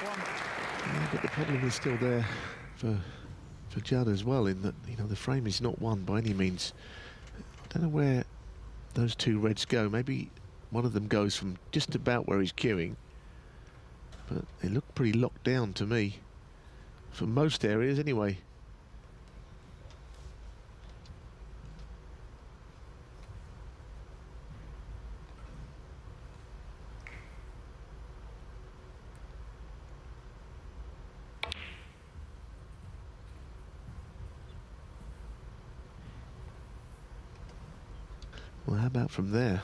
Yeah, but the problem is still there for Judd as well, in that, you know, the frame is not won by any means. I don't know where those two reds go. Maybe one of them goes from just about where he's queuing, but they look pretty locked down to me, for most areas anyway. Well, how about from there?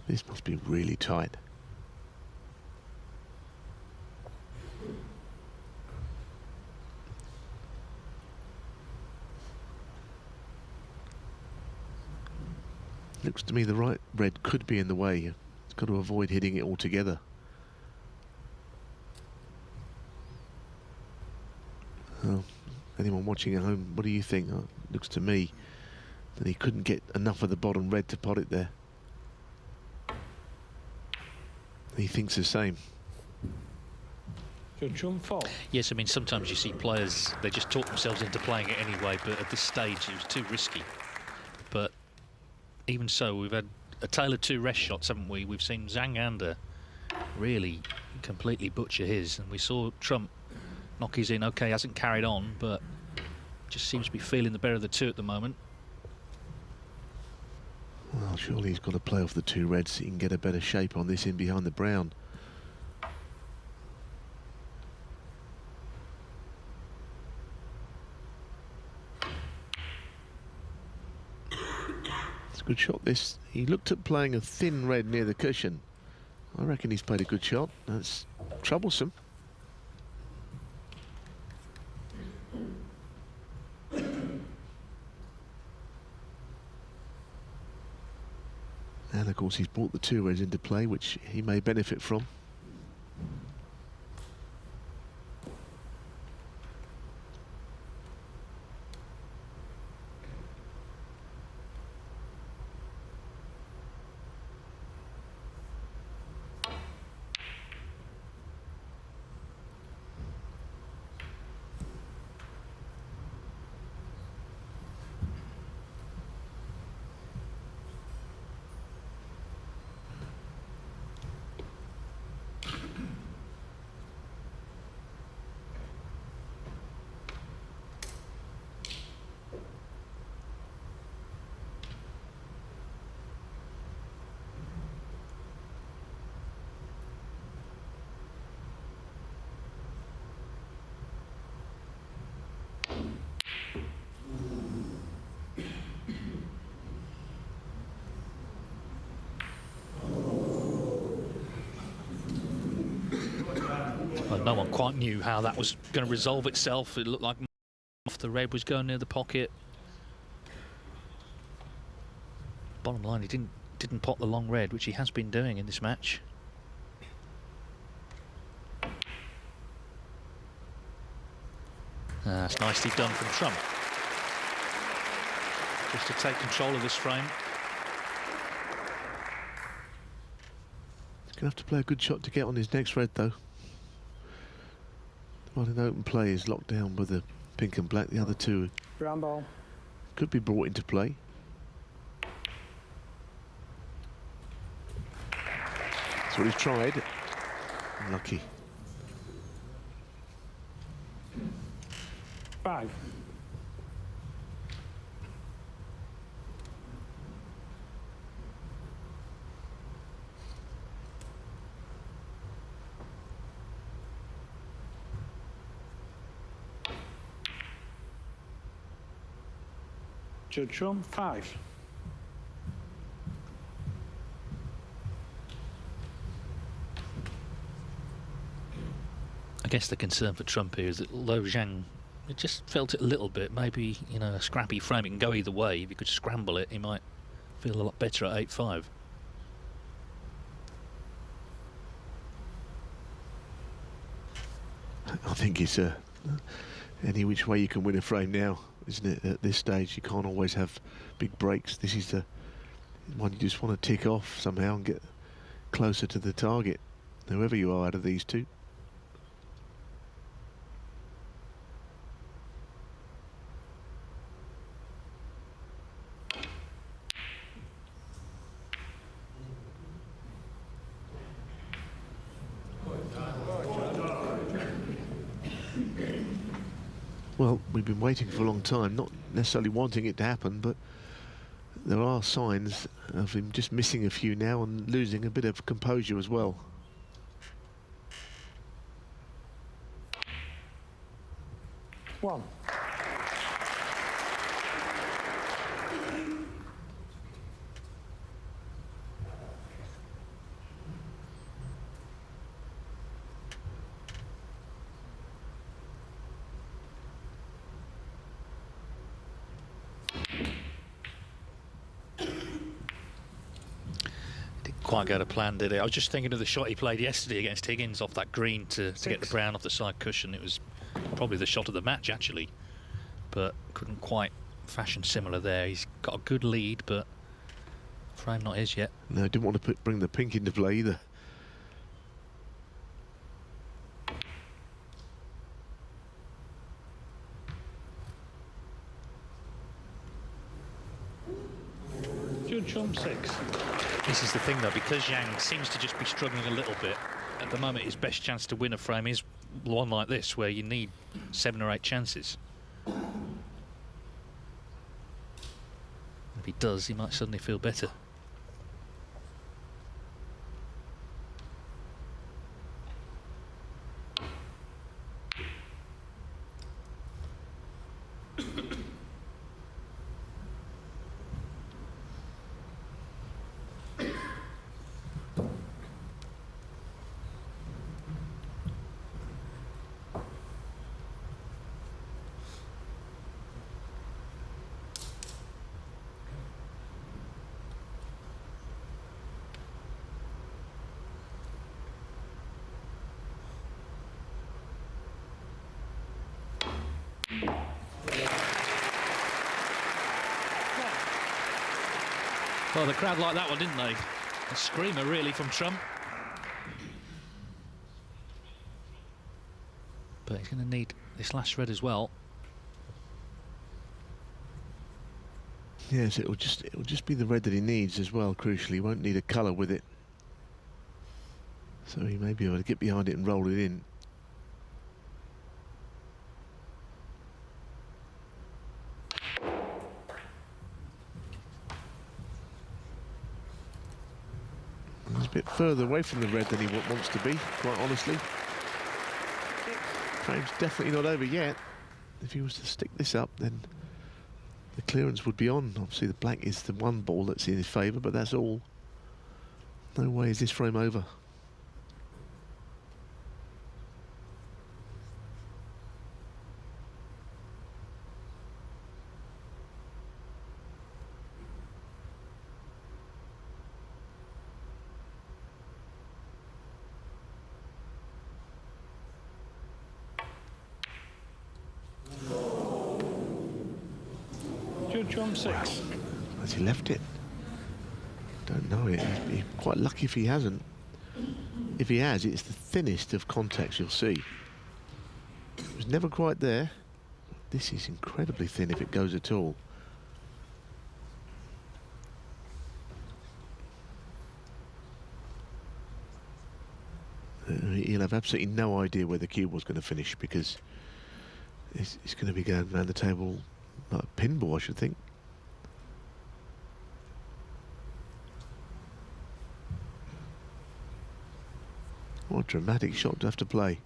This must be really tight. Looks to me the right red could be in the way. It's got to avoid hitting it altogether. Oh, anyone watching at home, what do you think? Oh, looks to me that he couldn't get enough of the bottom red to pot it there. He thinks the same. Yes, I mean, sometimes you see players, they just talk themselves into playing it anyway, but at this stage it was too risky. But even so, we've had a tale of two rest shots, haven't we? We've seen Zhang really completely butcher his, and we saw Trump knock his in. Okay, hasn't carried on, but just seems to be feeling the better of the two at the moment. Well, surely he's got to play off the two reds so he can get a better shape on this in behind the brown. It's a good shot, this. He looked at playing a thin red near the cushion. I reckon he's played a good shot. That's troublesome. And of course he's brought the two reds into play, which he may benefit from. Well, no one quite knew how that was going to resolve itself. It looked like off the red was going near the pocket. Bottom line, he didn't pot the long red, which he has been doing in this match. That's nicely done from Trump. Just to take control of this frame. Gonna have to play a good shot to get on his next red, though. While an open play is locked down with the pink and black, the other two Brown ball. could be brought into play. That's what he's tried. Unlucky. 5. Judd Trump, 5. I guess the concern for Trump here is that although Zhang just felt it a little bit, maybe, you know, a scrappy frame, it can go either way. If you could scramble it, he might feel a lot better at 8-5. I think it's any which way you can win a frame now, isn't it? At this stage, you can't always have big breaks. This is the one you just want to tick off somehow and get closer to the target, whoever you are out of these two. Well, we've been waiting for a long time, not necessarily wanting it to happen, but there are signs of him just missing a few now and losing a bit of composure as well. One. Quite go to plan, did it? I was just thinking of the shot he played yesterday against Higgins off that green to get the brown off the side cushion. It was probably the shot of the match, actually, but couldn't quite fashion similar there. He's got a good lead, but frame not his yet. No, didn't want to bring the pink into play either. Judd Trump, 6. This is the thing, though, because Zhang seems to just be struggling a little bit. At the moment, his best chance to win a frame is one like this, where you need 7 or 8 chances. If he does, he might suddenly feel better. Well, the crowd liked that one, didn't they? A screamer, really, from Trump. But he's going to need this last red as well. Yes, it'll just be the red that he needs as well. Crucially, he won't need a colour with it, so he may be able to get behind it and roll it in. He's a bit further away from the red than he wants to be, quite honestly. Frame's definitely not over yet. If he was to stick this up, then the clearance would be on. Obviously, the black is the one ball that's in his favour, but that's all. No way is this frame over. Judd Trump, 6. Has he left it? Don't know it. He'd be quite lucky if he hasn't. if he has, it's the thinnest of contacts you'll see. It was never quite there. This is incredibly thin if it goes at all. He'll have absolutely no idea where the cue was going to finish, because it's going to be going around the table like a pinball, I should think. What a dramatic shot to have to play.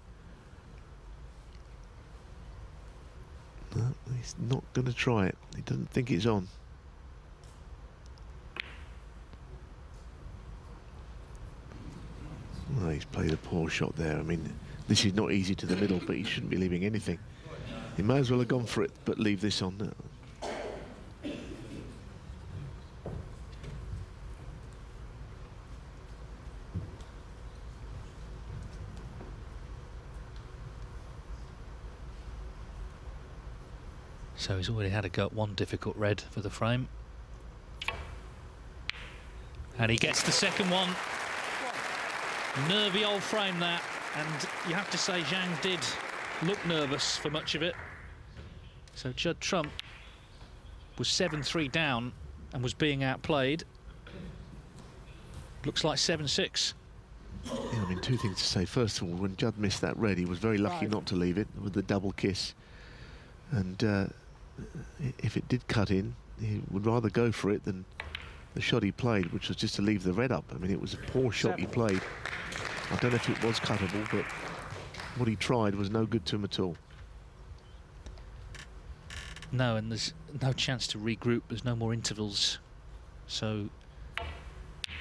No, he's not going to try it. He doesn't think it's on. Well, he's played a poor shot there. I mean, this is not easy to the middle, but he shouldn't be leaving anything. He may as well have gone for it, but leave this on. So he's already had a go at one difficult red for the frame. And he gets the second one. Nervy old frame that, and you have to say Zhang did look nervous for much of it. So Judd Trump was 7-3 down and was being outplayed. Looks like 7-6. Yeah, I mean, two things to say. First of all, when Judd missed that red, he was very lucky not to leave it with the double kiss. And if it did cut in, he would rather go for it than the shot he played, which was just to leave the red up. I mean, it was a poor shot he played. I don't know if it was cuttable, but what he tried was no good to him at all. No, and there's no chance to regroup. There's no more intervals. So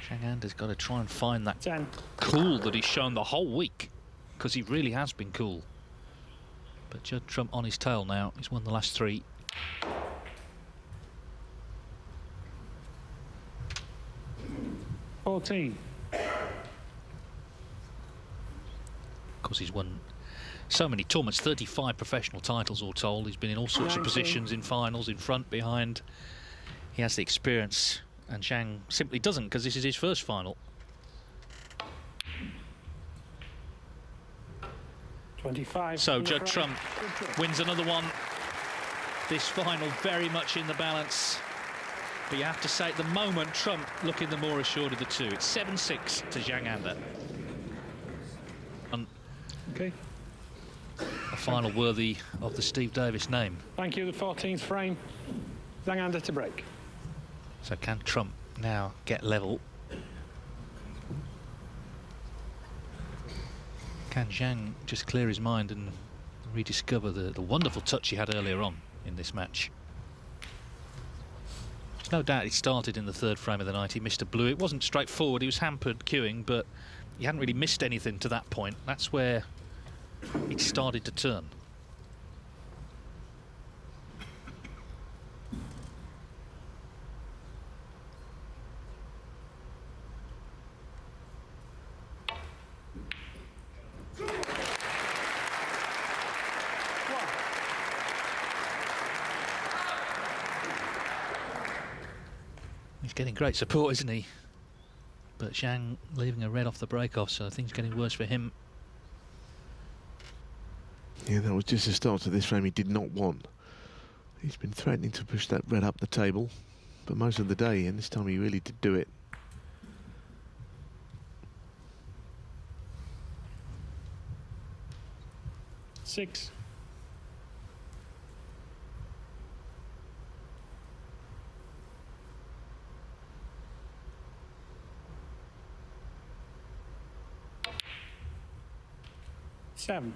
Zhang Ander's got to try and find that 10. Cool that he's shown the whole week, because he really has been cool. But Judd Trump on his tail now. He's won the last 3. $14. Of course, he's won so many tournaments, 35 professional titles all told. He's been in all sorts of positions, in finals, in front, behind. He has the experience, and Zhang simply doesn't, because this is his first final. 25. So Judd Trump wins another one. This final very much in the balance. But you have to say, at the moment, Trump looking the more assured of the two. It's 7-6 to Zhang Ander. Okay. A final worthy of the Steve Davis name. Thank you. The 14th frame. Zhang Ander to break. So can Trump now get level? Can Zhang just clear his mind and rediscover the wonderful touch he had earlier on in this match? There's no doubt he started in the 3rd frame of the night. He missed a blue. It wasn't straightforward. He was hampered queuing, but he hadn't really missed anything to that point. That's where it started to turn. He's getting great support, isn't he? But Zhang leaving a red off the break-off, so things getting worse for him. Yeah, that was just the start to this frame he did not want. He's been threatening to push that red up the table for most of the day, and this time he really did do it. Six. Seven.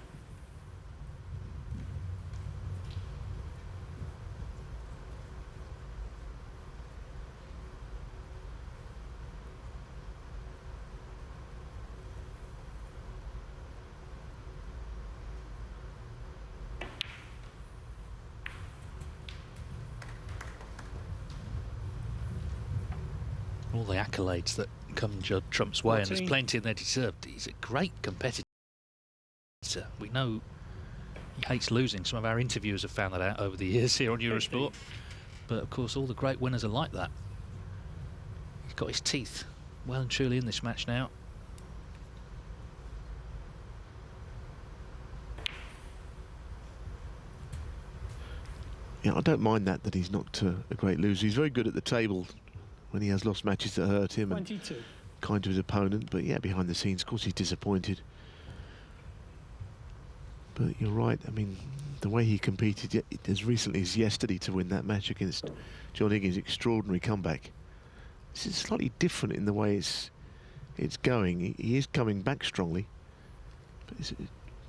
All the accolades that come Judd Trump's way, and there's plenty and they're deserved. He's a great competitor. We know he hates losing. Some of our interviewers have found that out over the years here on Eurosport. But of course, all the great winners are like that. He's got his teeth well and truly in this match now. Yeah, I don't mind that he's not a great loser. He's very good at the table when he has lost matches that hurt him. 22. And kind to his opponent, but yeah, behind the scenes, of course, he's disappointed. But you're right. I mean, the way he competed as recently as yesterday to win that match against John Higgins, extraordinary comeback. This is slightly different in the way it's going. He is coming back strongly, but it's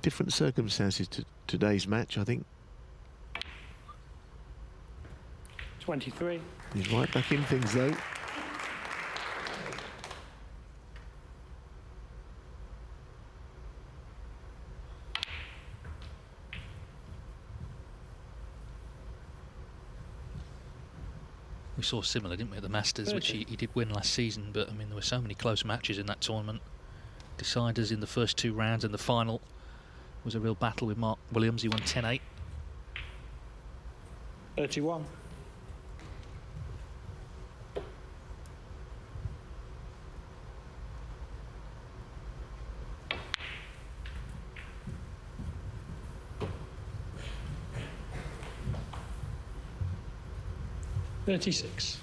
different circumstances to today's match, I think. 23. He's right back in things, though. We saw similar, didn't we, at the Masters, 30. which he did win last season, but I mean, there were so many close matches in that tournament. Deciders in the first 2 rounds, and the final was a real battle with Mark Williams. He won 10-8. 31. $36.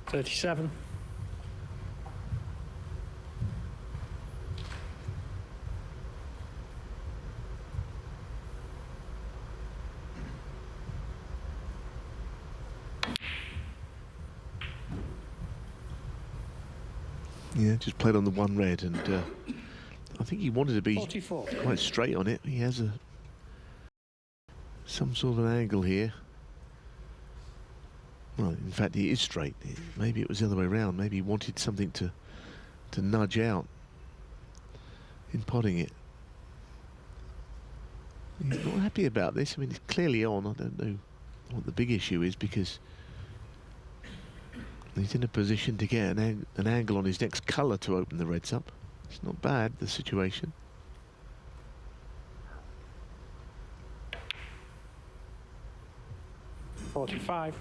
37. 'Yeah, just played on the 1 red, and I think he wanted to be 44. quite straight on it. He has some sort of an angle here. Well, in fact, he is straight. Maybe it was the other way around. Maybe he wanted something to nudge out in potting it. He's not happy about this. I mean, it's clearly on. I don't know what the big issue is, because he's in a position to get an angle on his next colour to open the reds up. It's not bad, the situation. $45.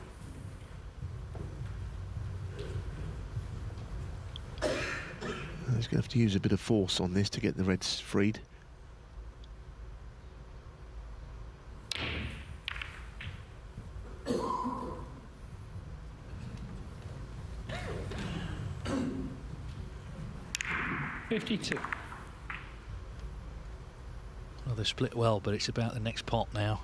He's going to have to use a bit of force on this to get the reds freed. $52. Well, they split well, but it's about the next pot now.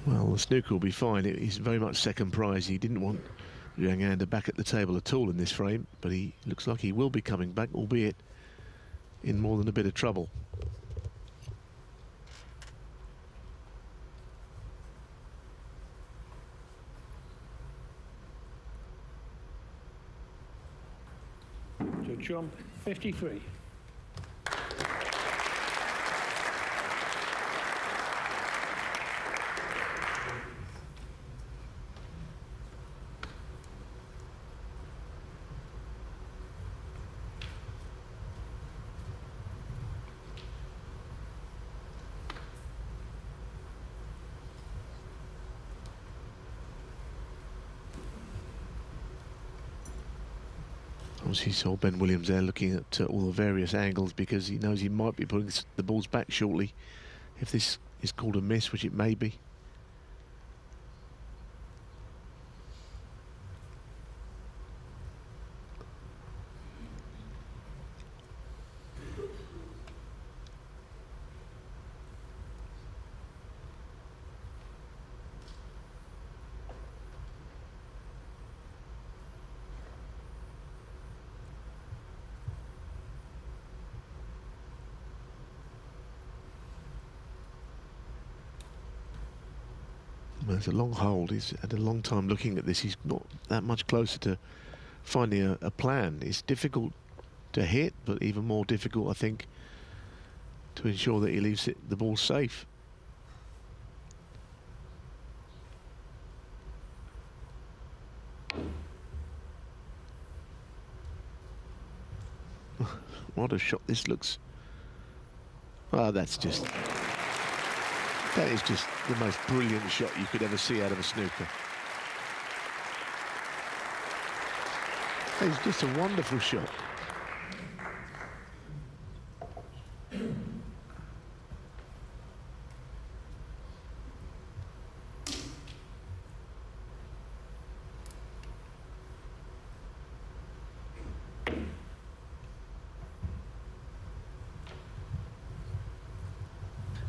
Well, the snooker will be fine. He's very much second prize. He didn't want Zhang back at the table at all in this frame, but he looks like he will be coming back, albeit in more than a bit of trouble. To jump 53. Obviously, saw Ben Williams there looking at all the various angles, because he knows he might be putting the balls back shortly if this is called a miss, which it may be. Well, it's a long hold. He's had a long time looking at this. He's not that much closer to finding a plan. It's difficult to hit, but even more difficult, I think, to ensure that he leaves the ball safe. What a shot this looks. Oh, that is just the most brilliant shot you could ever see out of a snooker. It's just a wonderful shot.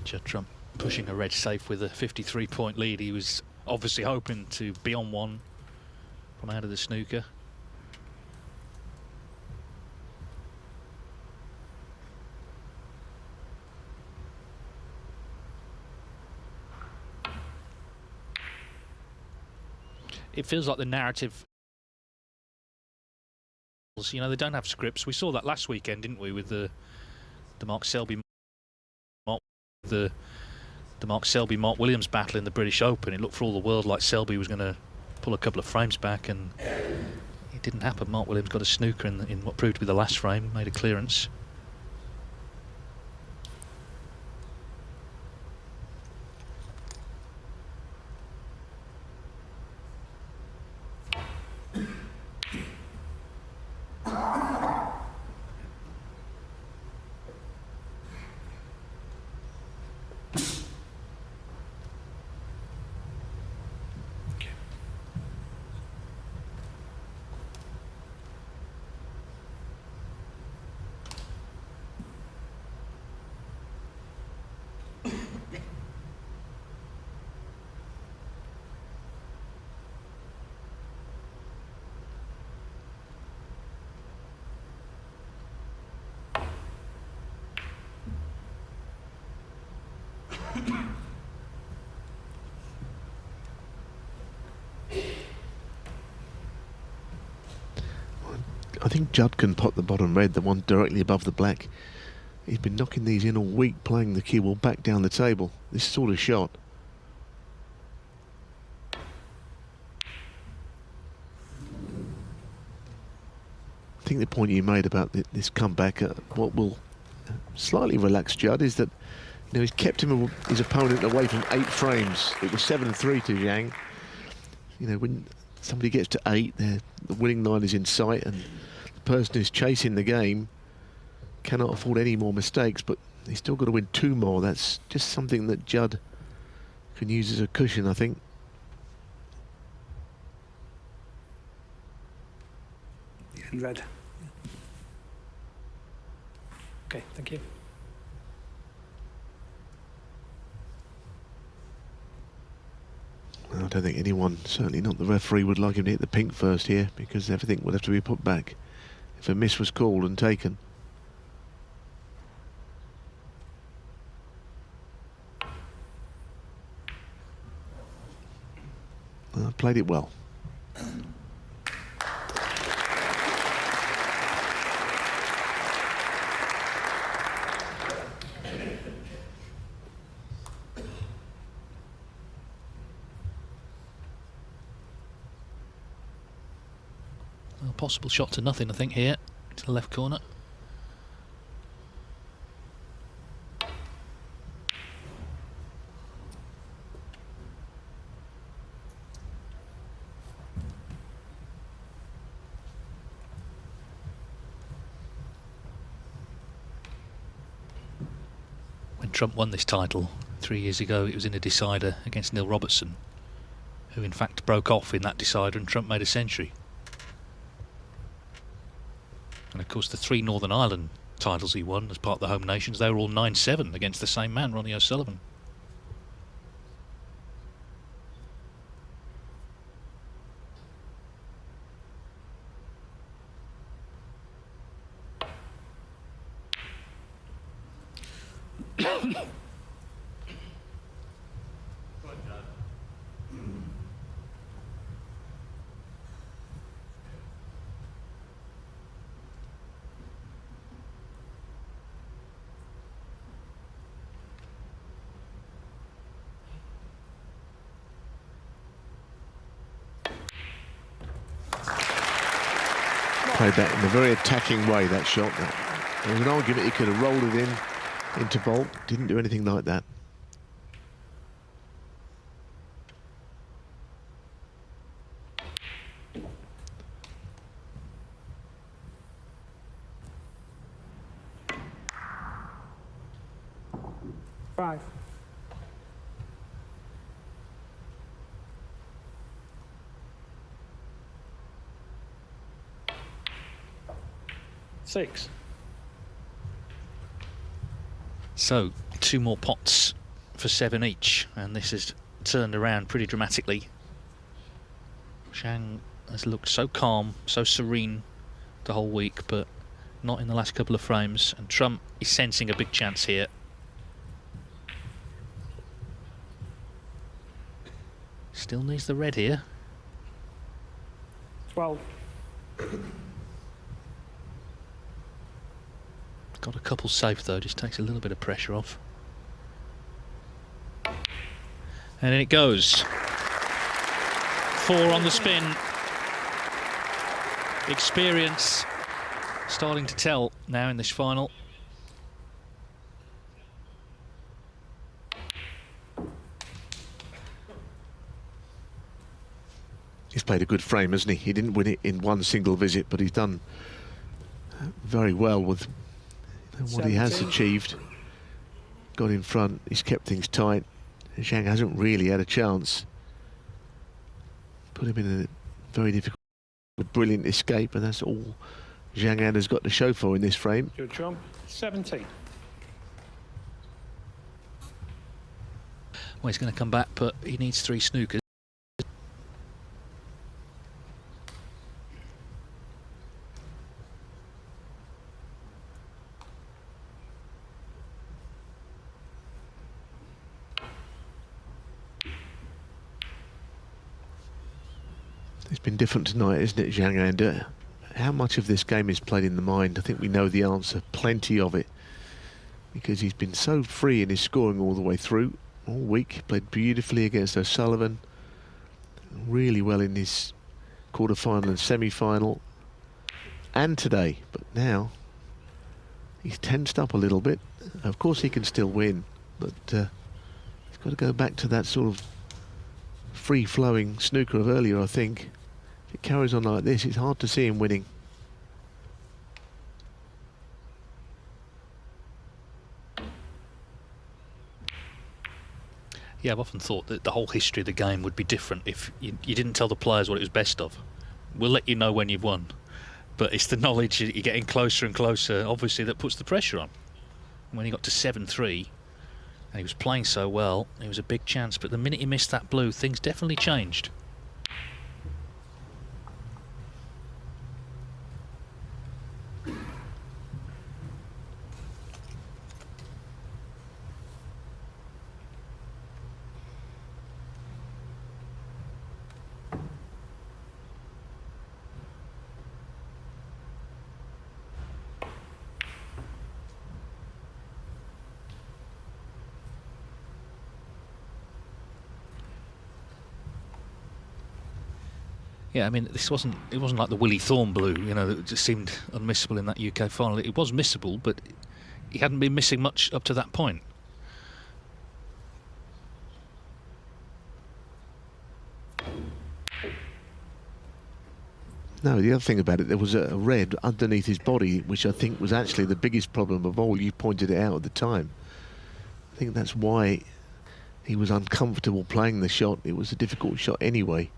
Judd Trump pushing a red safe with a 53-point lead. He was obviously hoping to be on one from out of the snooker. It feels like the narrative, you know, they don't have scripts. We saw that last weekend, didn't we, with the Mark Selby Mark Williams battle in the British Open. It looked for all the world like Selby was going to pull a couple of frames back, and it didn't happen. Mark Williams got a snooker in what proved to be the last frame, made a clearance. I think Judd can pot the bottom red, the one directly above the black. He's been knocking these in all week, playing the cue ball back down the table. This sort of shot. I think the point you made about this comeback, what will slightly relax Judd, is that, you know, he's kept his opponent away from 8 frames. It was 7-3 to Zhang. You know, when somebody gets to 8, the winning line is in sight, and the person who's chasing the game cannot afford any more mistakes, but he's still got to win 2 more. That's just something that Judd can use as a cushion, I think. In red. Okay, thank you. I don't think anyone, certainly not the referee, would like him to hit the pink first here, because everything would have to be put back if a miss was called and taken. Played it well. Possible shot to nothing, I think, here to the left corner. When Trump won this title 3 years ago, it was in a decider against Neil Robertson, who in fact broke off in that decider, and Trump made a century. And of course the 3 Northern Ireland titles he won as part of the home nations, they were all 9-7 against the same man, Ronnie O'Sullivan. played that in a very attacking way, that shot. There was an argument he could have rolled it into baulk. Didn't do anything like that. Five. Six. So 2 more pots for 7 each, and this has turned around pretty dramatically. Zhang has looked so calm, so serene the whole week, but not in the last couple of frames, and Trump is sensing a big chance here. Still needs the red here. 12. Got a couple safe though, just takes a little bit of pressure off. And in it goes. 4 on the spin. Experience starting to tell now in this final. He's played a good frame, hasn't he? He didn't win it in one single visit, but he's done very well with what he has achieved. Got in front, he's kept things tight. Zhang hasn't really had a chance. Put him in a very difficult, brilliant escape, and that's all Zhang has got to show for in this frame. Good Trump. 17. Well, he's going to come back, but he needs 3 snookers. It's been different tonight, isn't it, Zhang? And how much of this game is played in the mind? I think we know the answer, plenty of it, because he's been so free in his scoring all the way through, all week. Played beautifully against O'Sullivan, really well in his quarter-final and semi-final, and today. But now he's tensed up a little bit. Of course he can still win, but he's got to go back to that sort of free-flowing snooker of earlier, I think. If it carries on like this, it's hard to see him winning. Yeah, I've often thought that the whole history of the game would be different if you didn't tell the players what it was best of. We'll let you know when you've won. But it's the knowledge that you're getting closer and closer, obviously, that puts the pressure on. When he got to 7-3, and he was playing so well, it was a big chance. But the minute he missed that blue, things definitely changed. Yeah, I mean, it wasn't like the Willie Thorne blue, you know, that just seemed unmissable in that UK final. It was missable, but he hadn't been missing much up to that point. No, the other thing about it, there was a red underneath his body, which I think was actually the biggest problem of all. You pointed it out at the time. I think that's why he was uncomfortable playing the shot. It was a difficult shot anyway.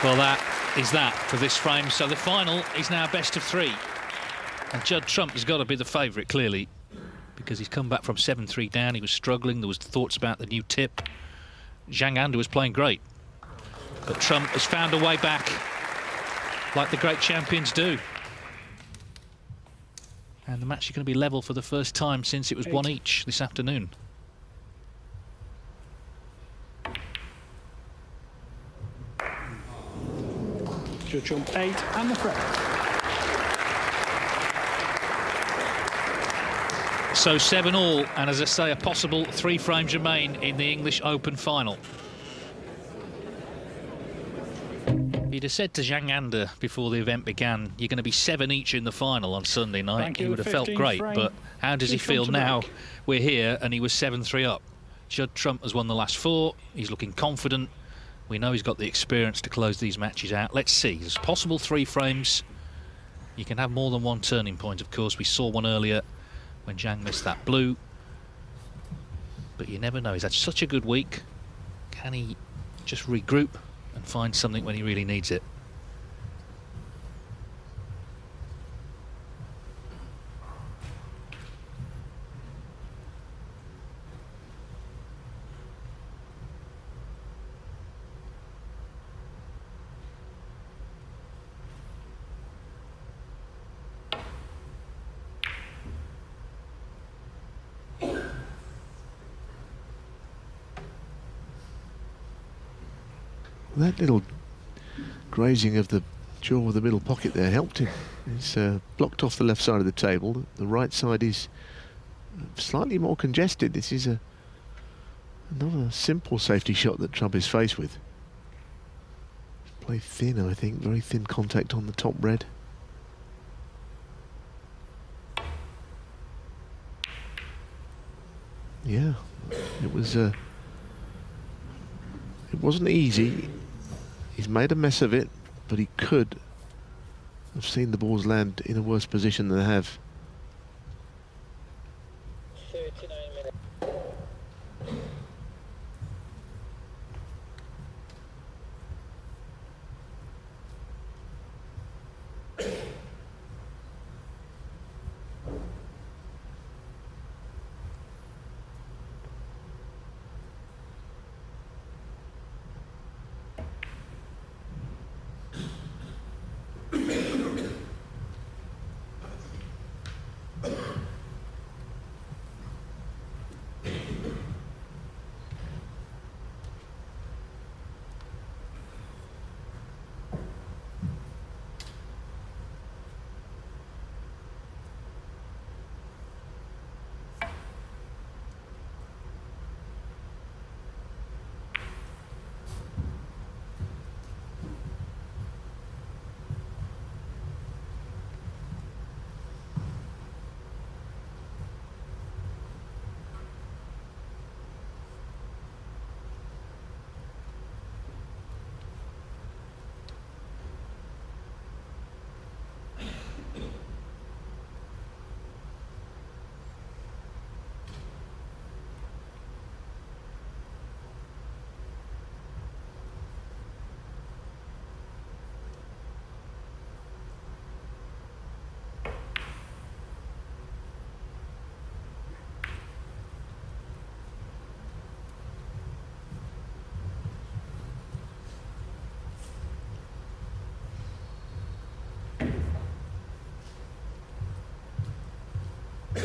Well, that is that for this frame. So the final is now best of 3. And Judd Trump has got to be the favourite, clearly, because he's come back from 7-3 down. He was struggling. There was thoughts about the new tip. Zhang Anda was playing great. But Trump has found a way back, like the great champions do. And the match is going to be level for the first time since it was 1 each this afternoon. Judge jump 8 and the frame. So 7-all, and as I say, a possible 3 frames remain in the English Open final. He'd have said to Zhang Anda before the event began, you're going to be 7 each in the final on Sunday night. He would have felt great, but how does he feel now? We're here and he was 7-3 up. Judd Trump has won the last 4. He's looking confident. We know he's got the experience to close these matches out. Let's see. There's possible 3 frames. You can have more than one turning point, of course. We saw one earlier when Zhang missed that blue. But you never know. He's had such a good week. Can he just regroup and find something when he really needs it? That little grazing of the jaw of the middle pocket there helped him. It's blocked off the left side of the table. The right side is slightly more congested. This is not a simple safety shot that Trump is faced with. Play thin, I think. Very thin contact on the top red. Yeah, it wasn't easy. He's made a mess of it, but he could have seen the balls land in a worse position than they have. 39 minutes.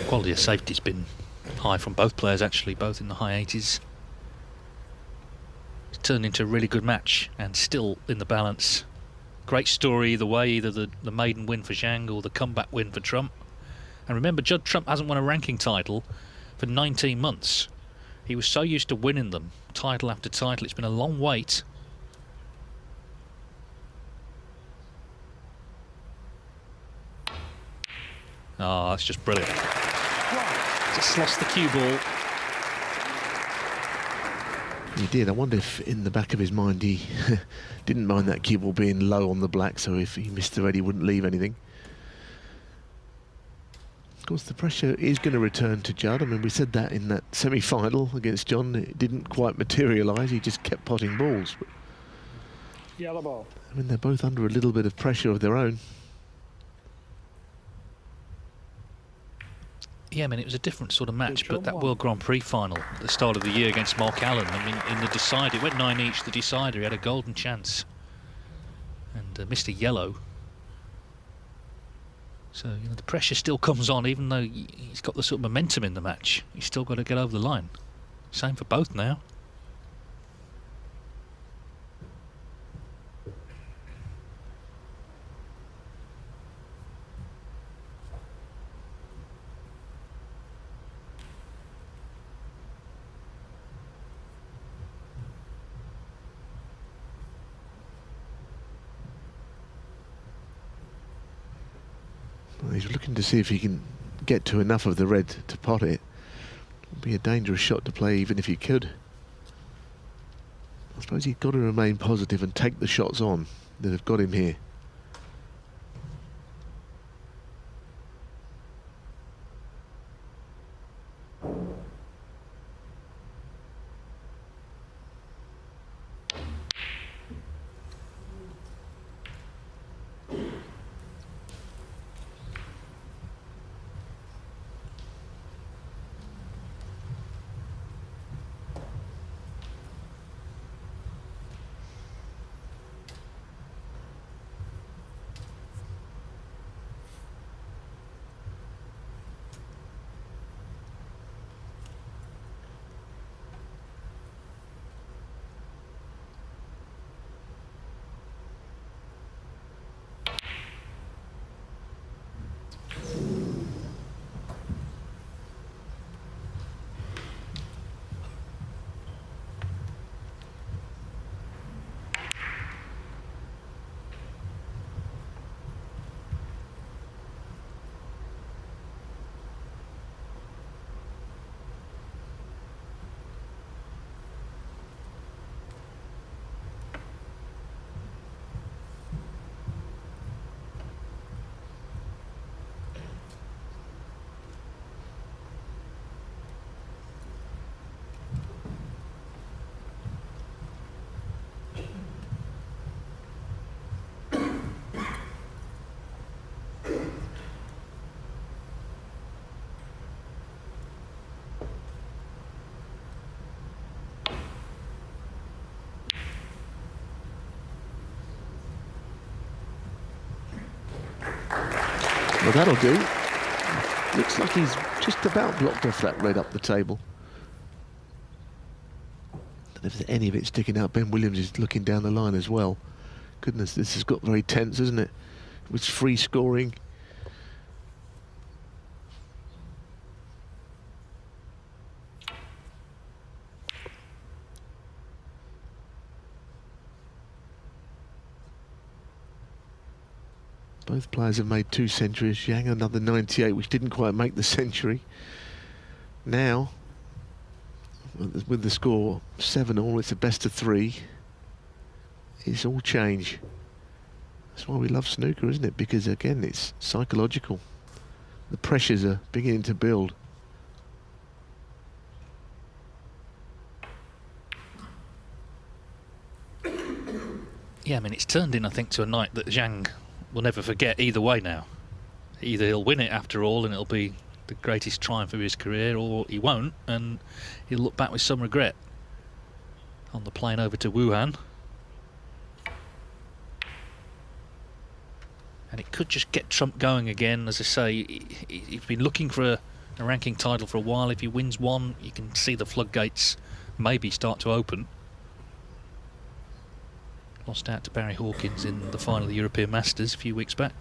Quality of safety's been high from both players, actually, both in the high 80s. It's turned into a really good match and still in the balance. Great story either way, either the maiden win for Zhang or the comeback win for Trump. And remember, Judd Trump hasn't won a ranking title for 19 months. He was so used to winning them, title after title. It's been a long wait. Oh, that's just brilliant. Just lost the cue ball. He did. I wonder if in the back of his mind he didn't mind that cue ball being low on the black, so if he missed the red he wouldn't leave anything. Of course, the pressure is going to return to Judd. I mean, we said that in that semi-final against John. It didn't quite materialise. He just kept potting balls. But, Yellow ball. I mean, they're both under a little bit of pressure of their own. Yeah, I mean, it was a different sort of match, but that World Grand Prix final at the start of the year against Mark Allen, I mean, in the decider, it went 9 each, the decider, he had a golden chance. And Mr. Yellow So, you know, the pressure still comes on, even though he's got the sort of momentum in the match. He's still got to get over the line. Same for both now. Well, he's looking to see if he can get to enough of the red to pot it. It'd be a dangerous shot to play even if he could. I suppose he's got to remain positive and take the shots on that have got him here. Well, that'll do. Looks like he's just about blocked off that red up the table. And if there's any of it sticking out, Ben Williams is looking down the line as well. Goodness, this has got very tense, isn't it? With free scoring. Both players have made 2 centuries. Zhang another 98, which didn't quite make the century. Now, with the score 7-all, it's a best of 3. It's all change. That's why we love snooker, isn't it? Because again, it's psychological. The pressures are beginning to build. Yeah, I mean, it's turned in, I think, to a night that Zhang will never forget either way now. Either he'll win it after all and it'll be the greatest triumph of his career, or he won't and he'll look back with some regret. On the plane over to Wuhan. And it could just get Trump going again. As I say, he's been looking for a ranking title for a while. If he wins one, you can see the floodgates maybe start to open. Lost out to Barry Hawkins in the final of the European Masters a few weeks back.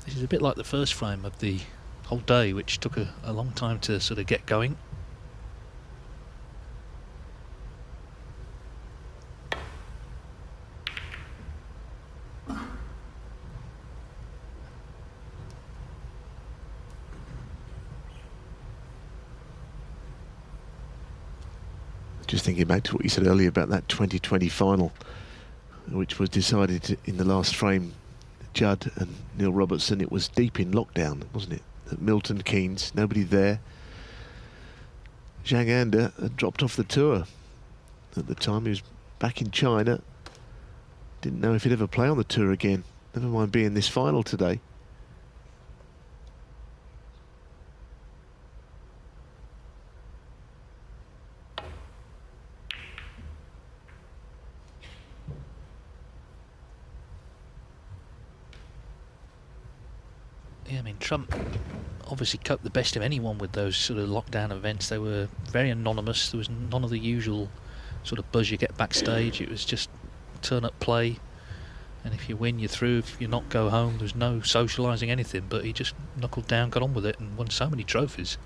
This is a bit like the first frame of the whole day, which took a long time to sort of get going. Just thinking back to what you said earlier about that 2020 final, which was decided in the last frame. Judd and Neil Robertson, it was deep in lockdown, wasn't it? At Milton Keynes, nobody there. Zhang Anda had dropped off the tour at the time. He was back in China. Didn't know if he'd ever play on the tour again. Never mind being this final today. Yeah, I mean, Trump obviously coped the best of anyone with those sort of lockdown events. They were very anonymous. There was none of the usual sort of buzz you get backstage. It was just turn up, play, and if you win, you're through. If you're not, go home. There was no socialising, anything. But he just knuckled down, got on with it, and won so many trophies.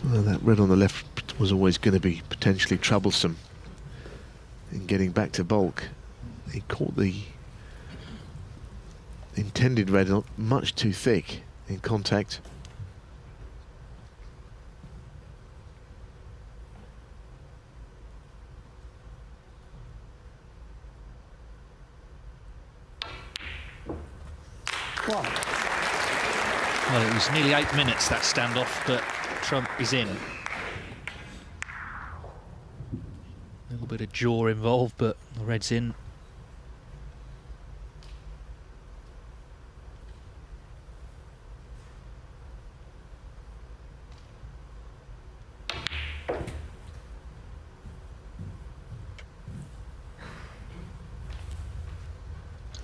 Well, that red on the left was always going to be potentially troublesome in getting back to bulk. He caught the intended red much too thick in contact. One. Well, it was nearly 8 minutes, that standoff, but Trump is in. A little bit of jaw involved, but the red's in.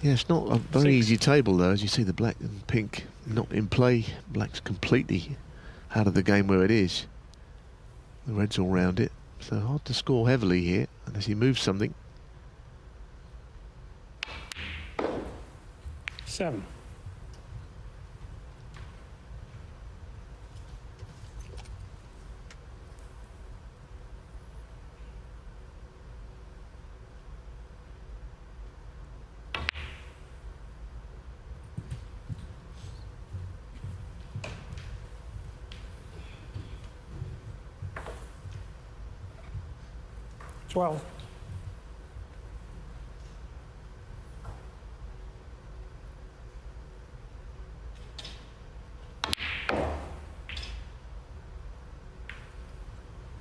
Yeah, it's not a very easy table though, as you see the black and pink not in play. Black's completely out of the game where it is. The red's all round it, so hard to score heavily here unless he moves something. 7. Well.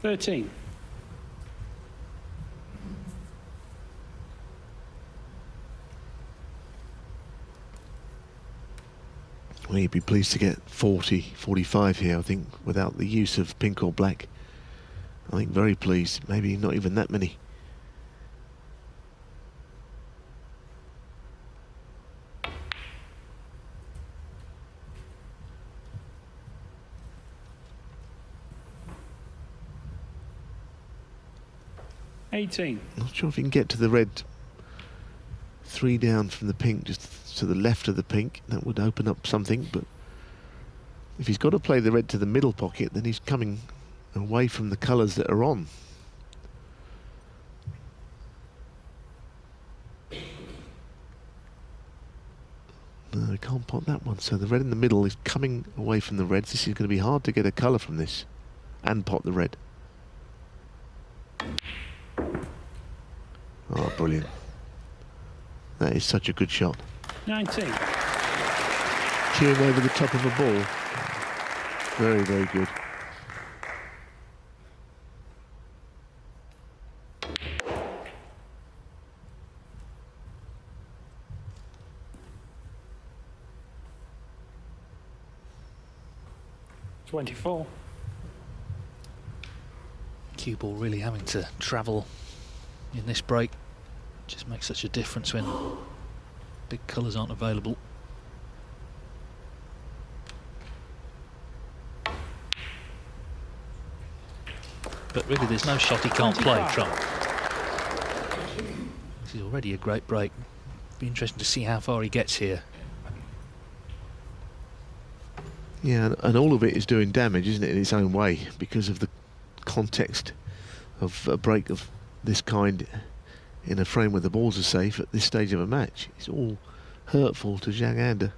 $13. Well, you'd be pleased to get 40, 45 here, I think, without the use of pink or black. I think very pleased, maybe not even that many. $18. Not sure if you can get to the red 3 down from the pink, just to the left of the pink. That would open up something, but if he's got to play the red to the middle pocket, then he's coming away from the colours that are on. No, he can't pot that one. So the red in the middle is coming away from the reds. This is going to be hard to get a colour from this and pot the red. Oh, brilliant. That is such a good shot. 19. Queuing over the top of a ball. Very, very good. $24. Cue ball really having to travel in this break just makes such a difference when big colours aren't available. but really there's no shot he can't play, 25. Trump. This is already a great break. Be interesting to see how far he gets here. Yeah, and all of it is doing damage, isn't it, in its own way, because of the context of a break of this kind in a frame where the balls are safe at this stage of a match. It's all hurtful to Zhang Anda.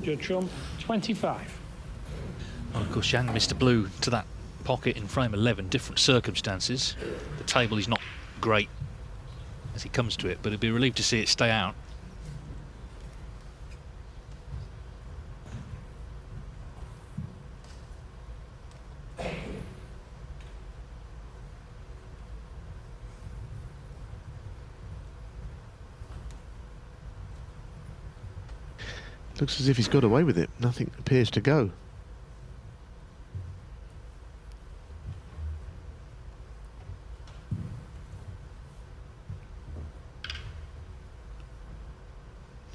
Judd Trump, 25. Well, of course, Zhang missed a blue to that pocket in frame 11, different circumstances. The table is not great as he comes to it, but he'd be relieved to see it stay out. Looks as if he's got away with it. Nothing appears to go.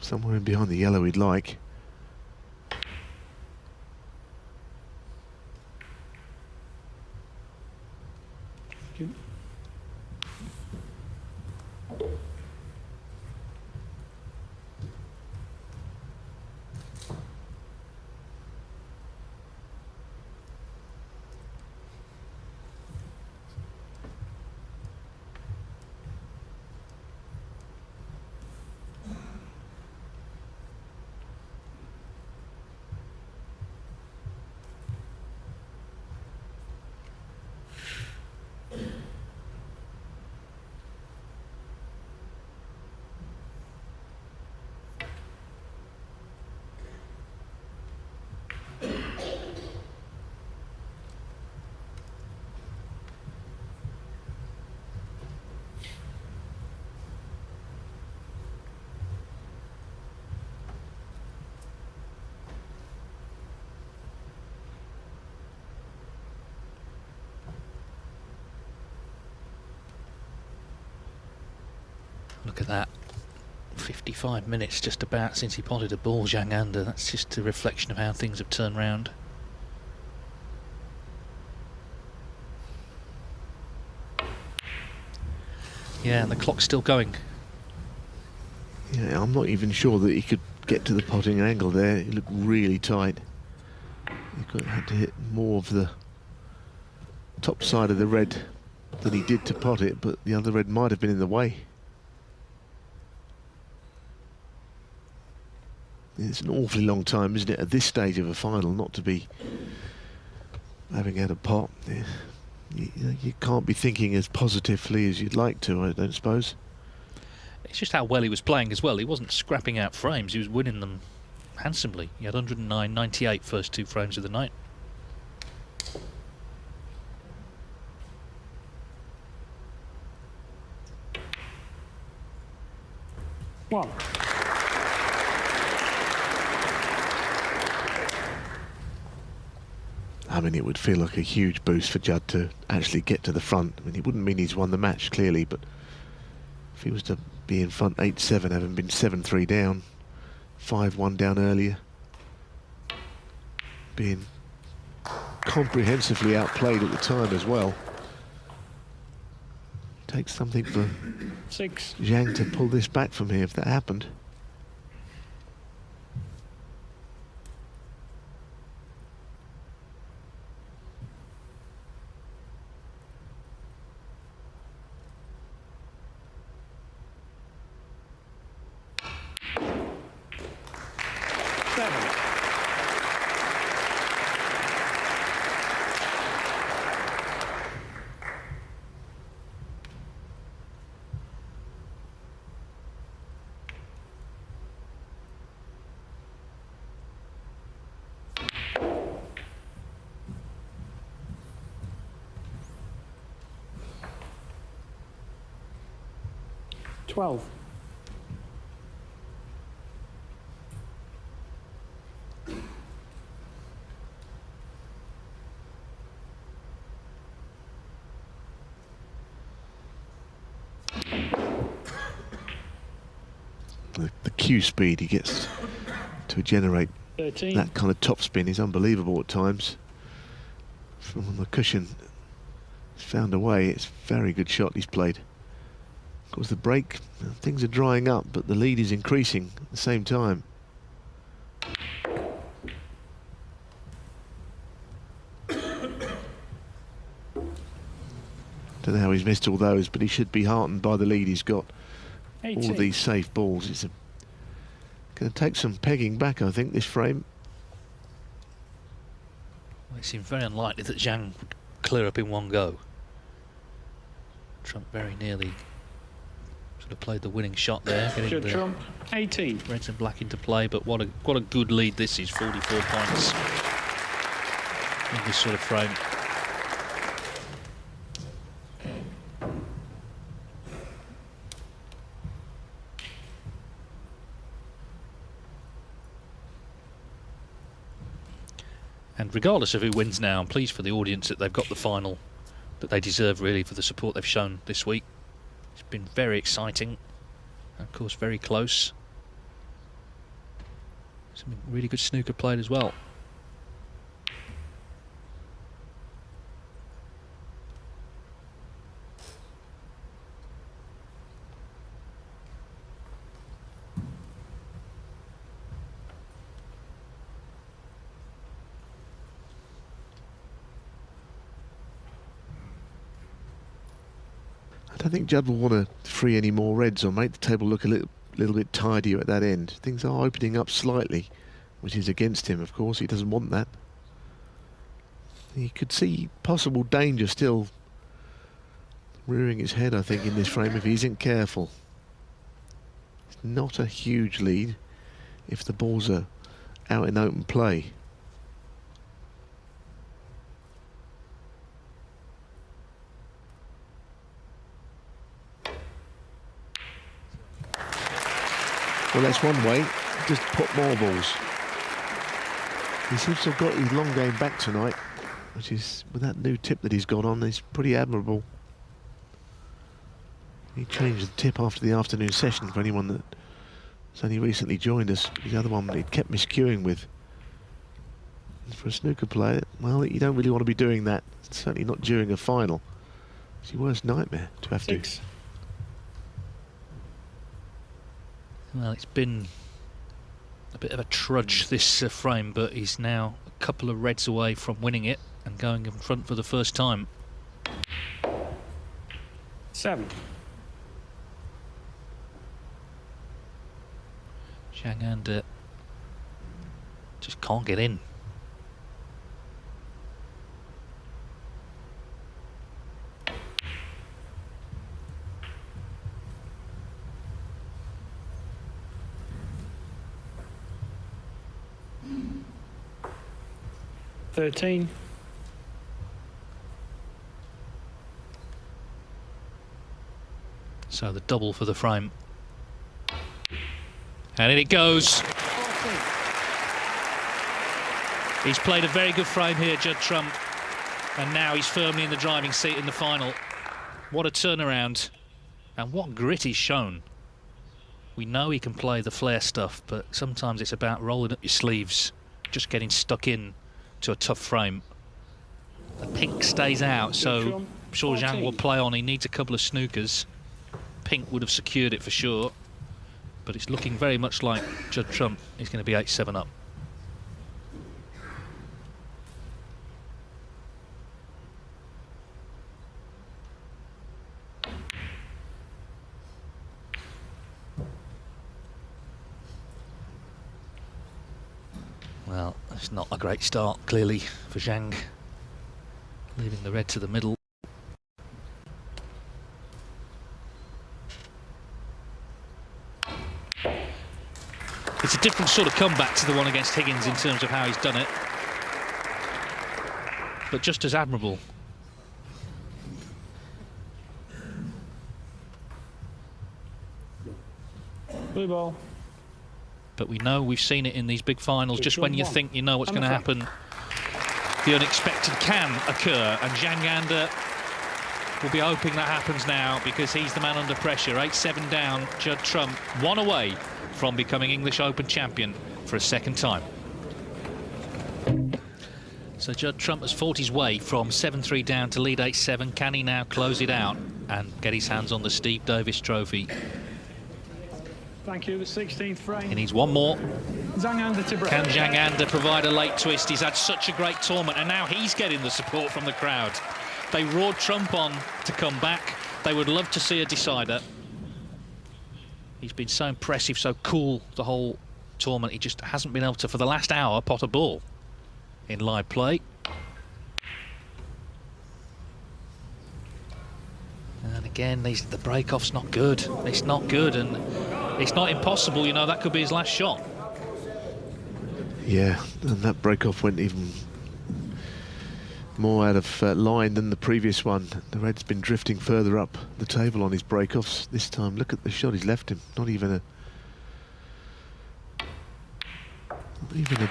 Somewhere in behind the yellow he'd like. Look at that. 55 minutes just about since he potted a ball, Zhang Anda. That's just a reflection of how things have turned round. Yeah, and the clock's still going. Yeah, I'm not even sure that he could get to the potting angle there. It looked really tight. He had to hit more of the top side of the red than he did to pot it, but the other red might have been in the way. It's an awfully long time, isn't it, at this stage of a final, not to be having had a pot. You can't be thinking as positively as you'd like to, I don't suppose. It's just how well he was playing as well. He wasn't scrapping out frames, he was winning them handsomely. He had 109.98 first two frames of the night. One. I mean, it would feel like a huge boost for Judd to actually get to the front. I mean, it wouldn't mean he's won the match, clearly, but if he was to be in front 8-7, having been 7-3 down, 5-1 down earlier, being comprehensively outplayed at the time as well. Takes something for 6. Zhang to pull this back from here if that happened. Twelve. The cue speed he gets to generate 13. that kind of topspin is unbelievable at times. From the cushion, he's found a way. It's a very good shot he's played. Of course, the break, things are drying up, but the lead is increasing at the same time. Don't know how he's missed all those, but he should be heartened by the lead he's got. 18. All of these safe balls. It's going to take some pegging back, I think, this frame. Well, it seemed very unlikely that Zhang would clear up in one go. Trump very nearly sort of played the winning shot there, getting Judd the Trump, 18. reds and black into play. But what a good lead this is, 44 points in this sort of frame. And regardless of who wins now, I'm pleased for the audience that they've got the final that they deserve, really, for the support they've shown this week. It's been very exciting, and of course very close. Some really good snooker played as well. I don't think Judd will want to free any more reds or make the table look a little bit tidier at that end. Things are opening up slightly, which is against him, of course. He doesn't want that. He could see possible danger still rearing its head, I think, in this frame if he isn't careful. It's not a huge lead if the balls are out in open play. Well, that's one way, just put more balls. He seems to have got his long game back tonight, which is, with that new tip that he's got on, is pretty admirable. He changed the tip after the afternoon session for anyone that's only recently joined us. The other one he'd kept miscuing with. And for a snooker player, well, you don't really want to be doing that, certainly not during a final. It's your worst nightmare to have 6. to. Well, it's been a bit of a trudge, this frame, but he's now a couple of reds away from winning it and going in front for the first time. 7. Zhang and just can't get in. So the double for the frame. And in it goes. 14. He's played a very good frame here, Judd Trump. And now he's firmly in the driving seat in the final. What a turnaround. And what grit he's shown. We know he can play the flair stuff, but sometimes it's about rolling up your sleeves, just getting stuck in to a tough frame. The pink stays out, so I'm sure Zhang will play on. He needs a couple of snookers. Pink would have secured it for sure, but it's looking very much like Judd Trump is going to be 8-7 up. Well, it's not a great start, clearly, for Zhang. Leaving the red to the middle. It's a different sort of comeback to the one against Higgins in terms of how he's done it, but just as admirable. Blue ball. But we know, we've seen it in these big finals, just when you think you know what's going to happen, the unexpected can occur, and Zhang Anda will be hoping that happens now, because he's the man under pressure. 8-7 down, Judd Trump, one away from becoming English Open champion for a second time. So Judd Trump has fought his way from 7-3 down to lead 8-7. Can he now close it out and get his hands on the Steve Davis Trophy? Thank you, the 16th frame. He needs one more. Zhang under to break. Can Zhang under provide a late twist? He's had such a great tournament, and now he's getting the support from the crowd. They roared Trump on to come back. They would love to see a decider. He's been so impressive, so cool the whole tournament. He just hasn't been able to, for the last hour, pot a ball in live play. And again, the break-off's not good. It's not good, and it's not impossible. You know, that could be his last shot. Yeah, and that break-off went even more out of line than the previous one. The red's been drifting further up the table on his break-offs. This time, look at the shot he's left him. Not even a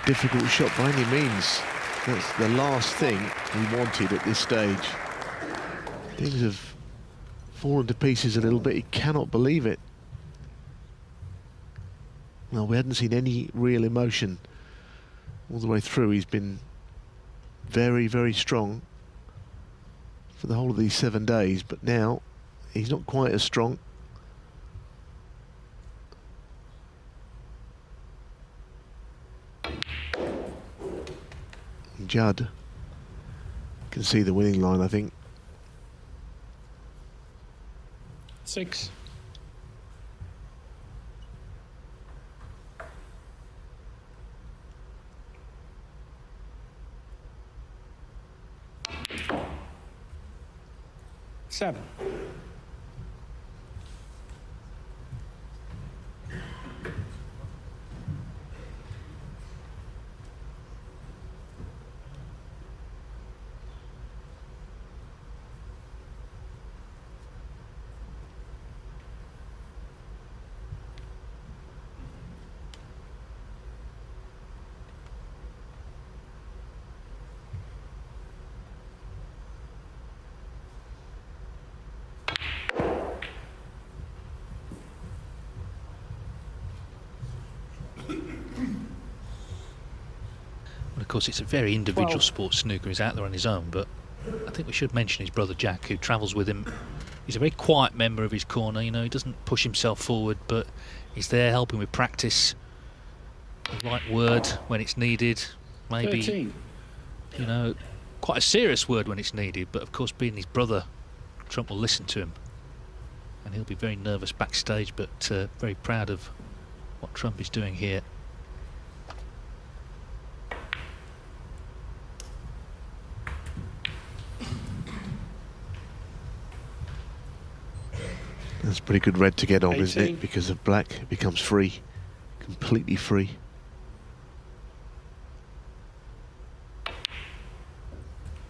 difficult shot by any means. That's the last thing he wanted at this stage. Things have fallen to pieces a little bit. He cannot believe it. Well, we hadn't seen any real emotion all the way through. He's been very, very strong for the whole of these 7 days, but now he's not quite as strong. Judd can see the winning line, I think. 6. Seven. Of course, it's a very individual sport. Snooker is out there on his own, but I think we should mention his brother Jack, who travels with him. He's a very quiet member of his corner. You know, he doesn't push himself forward, but he's there helping with practice. The right word when it's needed, maybe 13. You know, quite a serious word when it's needed. But of course, being his brother, Trump will listen to him, and he'll be very nervous backstage, but very proud of what Trump is doing here. That's pretty good red to get on, 18. isn't it? Because of black, it becomes free, completely free.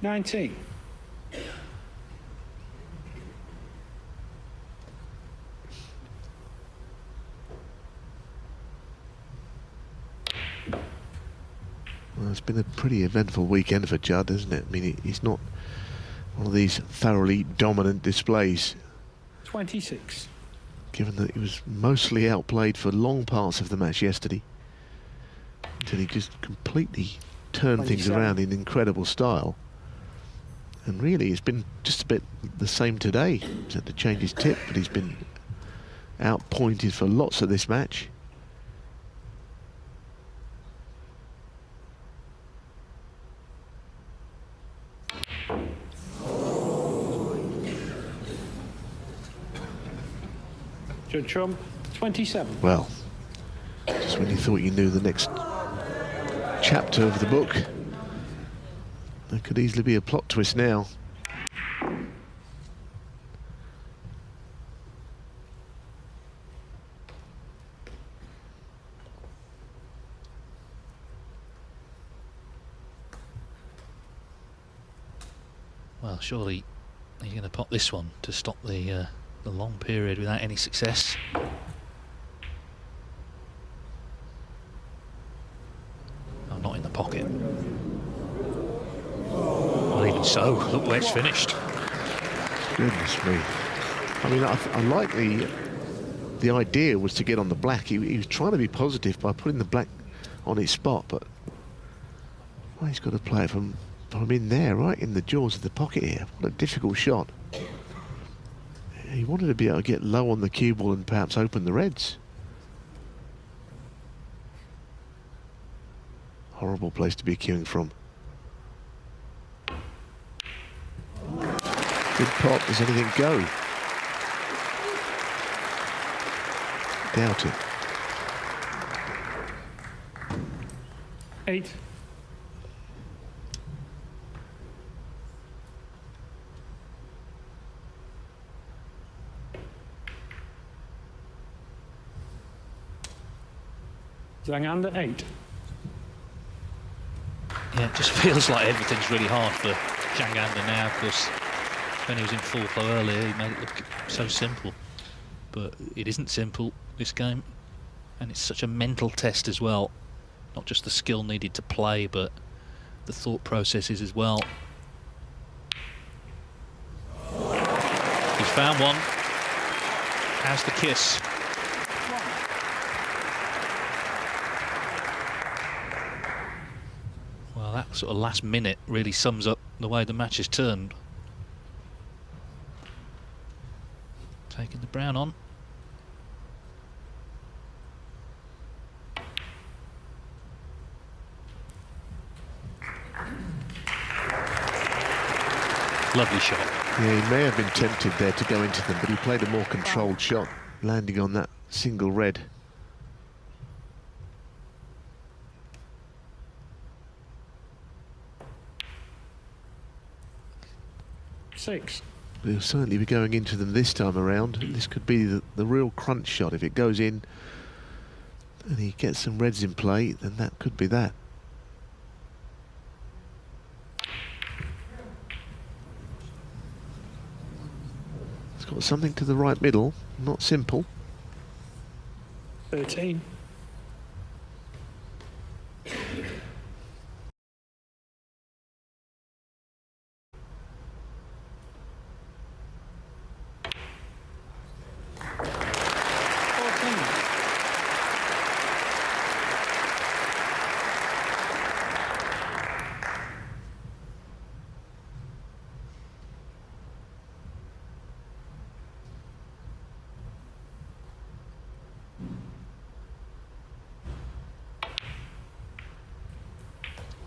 $19. Well, it's been a pretty eventful weekend for Judd, isn't it? I mean, he's not one of these thoroughly dominant displays. 26. Given that he was mostly outplayed for long parts of the match yesterday, until he just completely turned things around in incredible style. And really, it's been just a bit the same today. He's had to change his tip, but he's been outpointed for lots of this match. Judd Trump, 27. Well, just when you thought you knew the next chapter of the book, there could easily be a plot twist now. Well, surely he's going to pop this one to stop the long period without any success. Oh, not in the pocket. Well, even so, look where it's finished. Goodness me. I mean, I like the idea was to get on the black. He was trying to be positive by putting the black on its spot, but well, he's got to play it from in there, right in the jaws of the pocket here. What a difficult shot. He wanted to be able to get low on the cue ball and perhaps open the reds. Horrible place to be cueing from. Good pot. Does anything go? Doubt it. 8. Zhang under 8. Yeah, it just feels like everything's really hard for Zhang now, because when he was in full flow earlier, he made it look so simple. But it isn't simple, this game, and it's such a mental test as well. Not just the skill needed to play, but the thought processes as well. He's found one. How's the kiss? Well, that sort of last minute really sums up the way the match has turned. Taking the brown on. Lovely shot. Yeah, he may have been tempted there to go into them, but he played a more controlled shot, landing on that single red. Six. He'll certainly be going into them this time around. This could be the real crunch shot. If it goes in and he gets some reds in play, then that could be that. It's got something to the right middle, not simple. 13.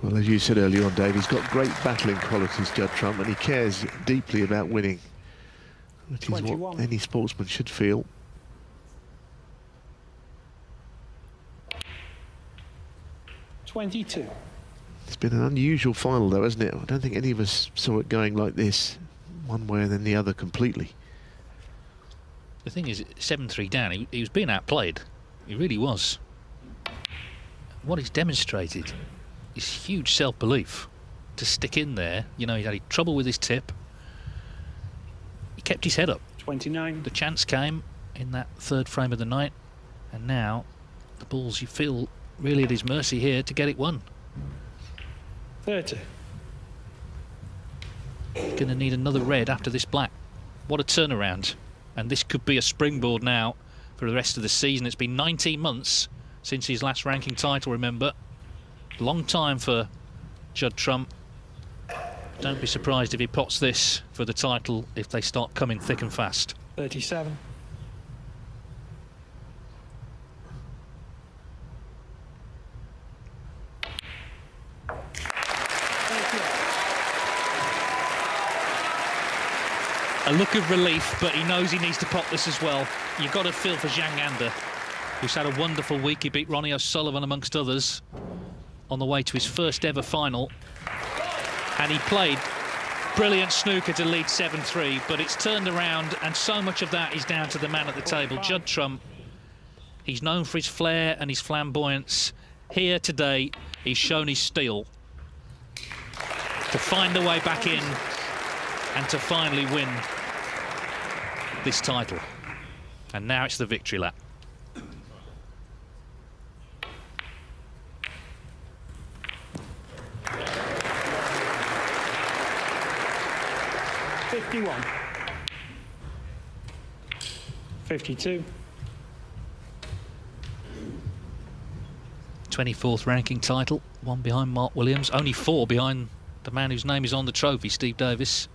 Well, as you said earlier on, Dave, he's got great battling qualities, Judd Trump, and he cares deeply about winning, which is 21. what any sportsman should feel. $22. It's been an unusual final, though, hasn't it? I don't think any of us saw it going like this, one way and then the other completely. The thing is, 7-3 down, he was being outplayed. He really was. What he's demonstrated is huge self-belief to stick in there. You know, he had trouble with his tip. He kept his head up. 29. The chance came in that third frame of the night, and now the ball's, you feel, really at his mercy here to get it won. 30. Going to need another red after this black. What a turnaround. And this could be a springboard now for the rest of the season. It's been 19 months since his last ranking title, remember. Long time for Judd Trump. Don't be surprised if he pots this for the title if they start coming thick and fast. 37. A look of relief, but he knows he needs to pot this as well. You've got to feel for Zhang, who's had a wonderful week. He beat Ronnie O'Sullivan, amongst others, on the way to his first ever final. And he played brilliant snooker to lead 7-3, but it's turned around, and so much of that is down to the man at the table, Judd Trump. He's known for his flair and his flamboyance. Here today, he's shown his steel to find a way back in and to finally win this title. And now it's the victory lap. $51. $52. 24th ranking title, one behind Mark Williams, only 4 behind the man whose name is on the trophy, Steve Davis.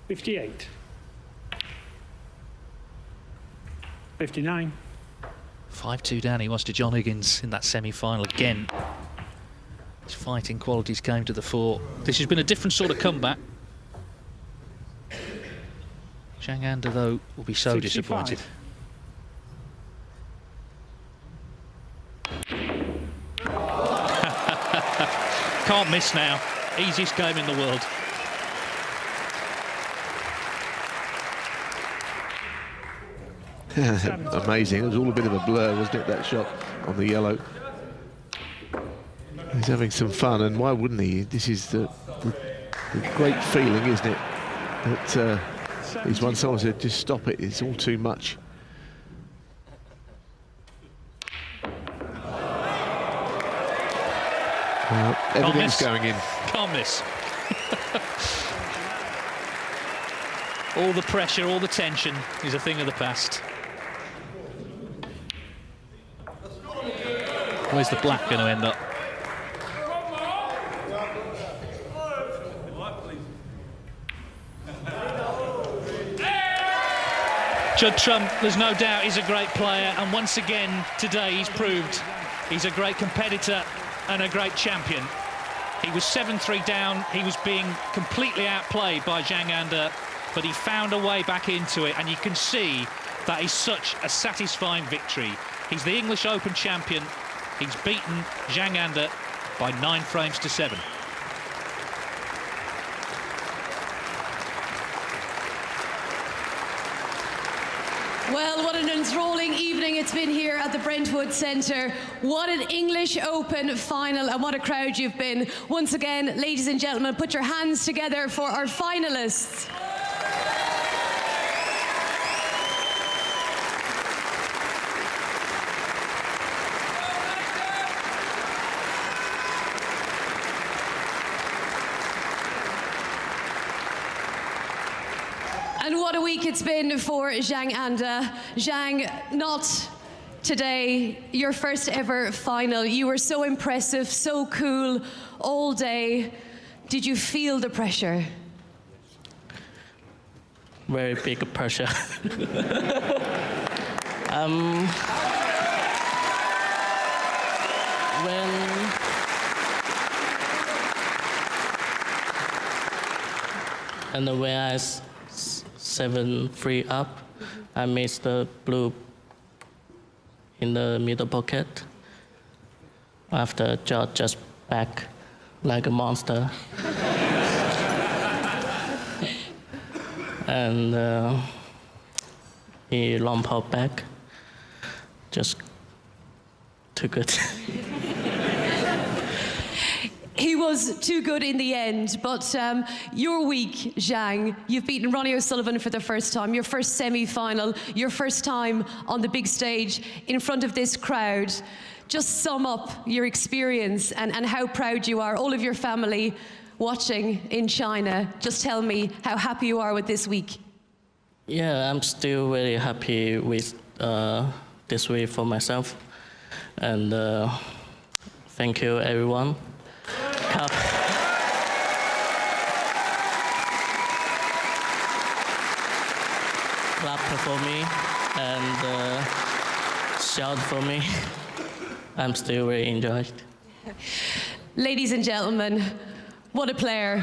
58. 59. 5-2 down he was to John Higgins in that semi-final again. His fighting qualities came to the fore. This has been a different sort of comeback. Zhang Anda, though, will be so 65. disappointed. Can't miss now. Easiest game in the world. Amazing. It was all a bit of a blur, wasn't it, that shot on the yellow? He's having some fun, and why wouldn't he? This is the great feeling, isn't it? That he's won. Someone said, just stop it, it's all too much. Everything's going in. Can't miss. All the pressure, all the tension is a thing of the past. Where's the black going to end up? Judd Trump, there's no doubt he's a great player, and once again today he's proved he's a great competitor and a great champion. He was 7-3 down, he was being completely outplayed by Zhang Anda, but he found a way back into it, and you can see that is such a satisfying victory. He's the English Open champion. He's beaten Zhang Anda by 9 frames to 7. Well, what an enthralling evening it's been here at the Brentwood Centre. What an English Open final, and what a crowd you've been. Once again, ladies and gentlemen, put your hands together for our finalists. And what a week it's been for Zhang Anda. Zhang, not today, your first ever final. You were so impressive, so cool all day. Did you feel the pressure? Very big pressure. When I 7-3 up, I missed the blue in the middle pocket. After Judd just back like a monster. And he long pop back, just too good. He was too good in the end, but your week, Zhang, you've beaten Ronnie O'Sullivan for the first time, your first semi-final, your first time on the big stage in front of this crowd. Just sum up your experience and how proud you are, all of your family watching in China. Just tell me how happy you are with this week. Yeah, I'm still very happy with this week for myself. And thank you, everyone. Clap for me and shout for me. I'm still very enjoyed. Ladies and gentlemen, what a player.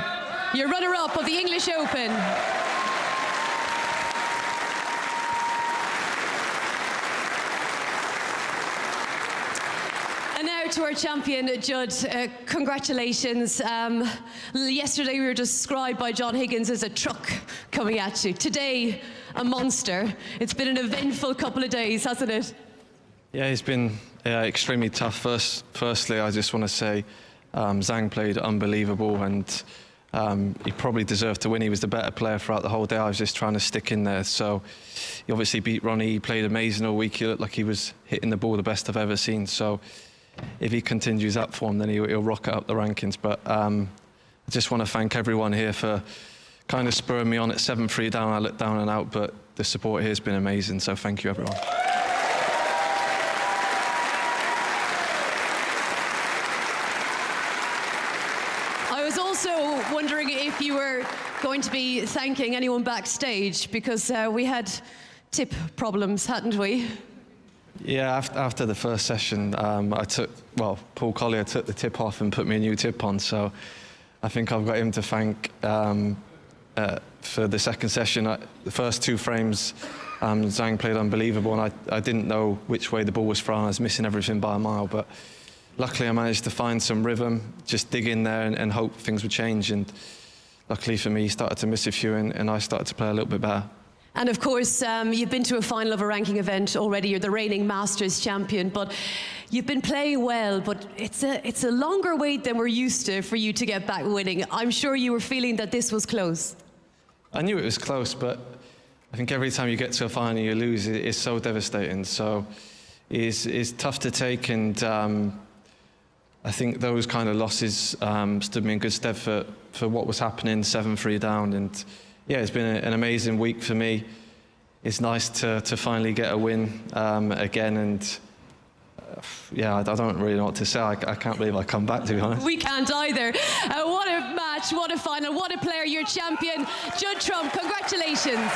Your runner-up of the English Open. And now to our champion, Judd. Congratulations. Yesterday we were described by John Higgins as a truck coming at you. Today, a monster. It's been an eventful couple of days, hasn't it? Yeah, it's been extremely tough. Firstly, I just want to say Zhang played unbelievable, and he probably deserved to win. He was the better player throughout the whole day. I was just trying to stick in there. So he obviously beat Ronnie. He played amazing all week. He looked like he was hitting the ball the best I've ever seen. So if he continues that form, then he'll rocket up the rankings. But I just want to thank everyone here for kind of spurring me on at 7-3 down. I looked down and out, but the support here has been amazing. So thank you, everyone. going to be thanking anyone backstage because we had tip problems, hadn't we? Yeah, after the first session, Paul Collier took the tip off and put me a new tip on, so I think I've got him to thank for the second session. The first 2 frames, Zhang played unbelievable, and I didn't know which way the ball was thrown. I was missing everything by a mile, but luckily I managed to find some rhythm, just dig in there and hope things would change, and luckily for me, he started to miss a few, and I started to play a little bit better. And of course, you've been to a final of a ranking event already. You're the reigning Masters champion, but you've been playing well, but it's a longer wait than we're used to for you to get back winning. I'm sure you were feeling that this was close. I knew it was close, but I think every time you get to a final you lose, it's so devastating. So it's tough to take, and I think those kind of losses stood me in good stead for what was happening 7-3 down. And yeah, it's been an amazing week for me. It's nice to finally get a win again, and yeah, I don't really know what to say. I can't believe I come back, to be honest. We can't either. What a match, what a final, what a player, your champion, Judd Trump. Congratulations.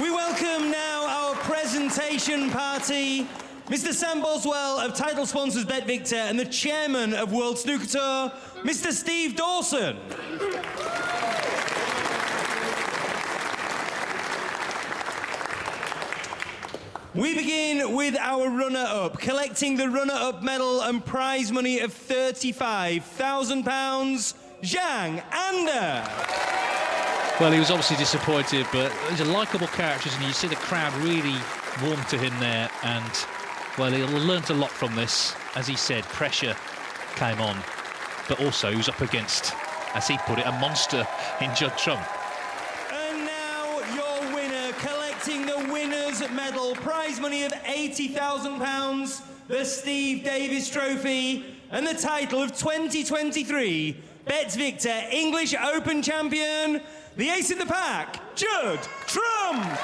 We welcome now our presentation party, Mr. Sam Boswell of title sponsors Bet Victor and the chairman of World Snooker Tour, Mr. Steve Dawson. We begin with our runner-up, collecting the runner-up medal and prize money of £35,000, Zhang Anda. Well, he was obviously disappointed, but he's a likeable character, and you see the crowd really warm to him there, and well, he'll have learnt a lot from this. As he said, pressure came on, but also he was up against, as he put it, a monster in Judd Trump. And now your winner, collecting the winner's medal, prize money of £80,000, the Steve Davis Trophy, and the title of 2023 Bet Victor English Open Champion, the ace in the pack, Judd Trump.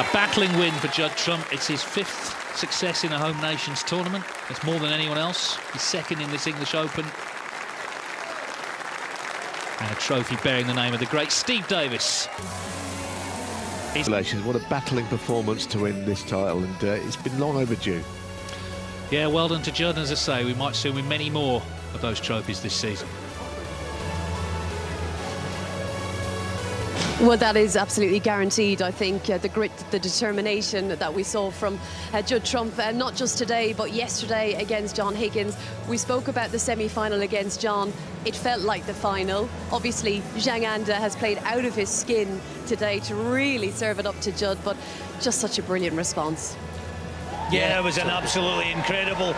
A battling win for Judd Trump. It's his 5th success in a Home Nations tournament. It's more than anyone else. He's 2nd in this English Open. And a trophy bearing the name of the great Steve Davis. Congratulations, what a battling performance to win this title, and it's been long overdue. Yeah, well done to Judd. As I say, we might soon win many more of those trophies this season. Well, that is absolutely guaranteed. I think the grit, the determination that we saw from Judd Trump, not just today, but yesterday against John Higgins. We spoke about the semi-final against John. It felt like the final. Obviously, Zhang Anda has played out of his skin today to really serve it up to Judd, but just such a brilliant response. Yeah, it was an absolutely incredible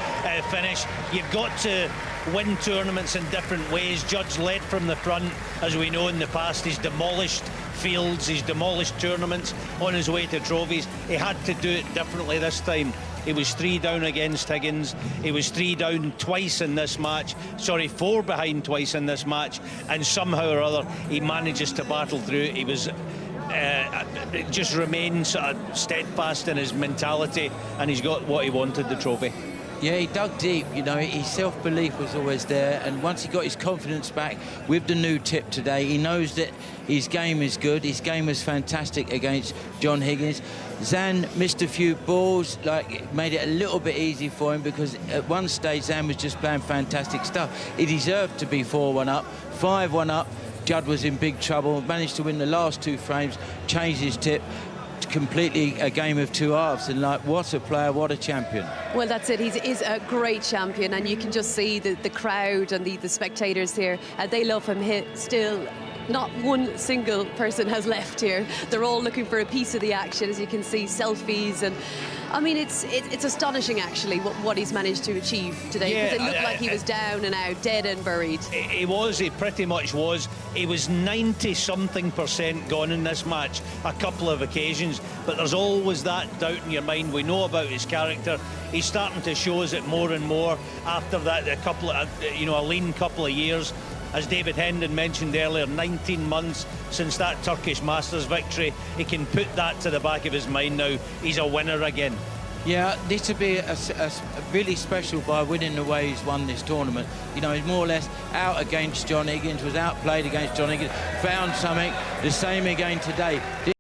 finish. You've got to win tournaments in different ways. Judd's led from the front, as we know in the past. He's demolished fields, he's demolished tournaments on his way to trophies. He had to do it differently this time. He was 3 down against Higgins. He was 3 down twice in this match. Sorry, 4 behind twice in this match. And somehow or other, he manages to battle through. He was just remains steadfast in his mentality, and he's got what he wanted, the trophy. Yeah, he dug deep, you know, his self-belief was always there, and once he got his confidence back with the new tip today, he knows that his game is good. His game was fantastic against John Higgins. Zhang missed a few balls, like made it a little bit easy for him, because at one stage Zhang was just playing fantastic stuff. He deserved to be 4-1 up, 5-1 up. Judd was in big trouble, managed to win the last 2 frames, changed his tip, completely a game of 2 halves, and like, what a player, what a champion. Well, that's it. He is a great champion, and you can just see the crowd and the spectators here. They love him. Still, not one single person has left here. They're all looking for a piece of the action, as you can see, selfies, and I mean, it's astonishing actually what he's managed to achieve today, because it looked like he was down and out, dead and buried. He pretty much was. He was 90-something% gone in this match a couple of occasions, but there's always that doubt in your mind. We know about his character. He's starting to show us it more and more after that, a lean couple of years. as David Hendon mentioned earlier, 19 months since that Turkish Masters victory. He can put that to the back of his mind now. He's a winner again. Yeah, this would be a really special by winning the way he's won this tournament. You know, he's more or less out against John Higgins, was outplayed against John Higgins, found something, the same again today.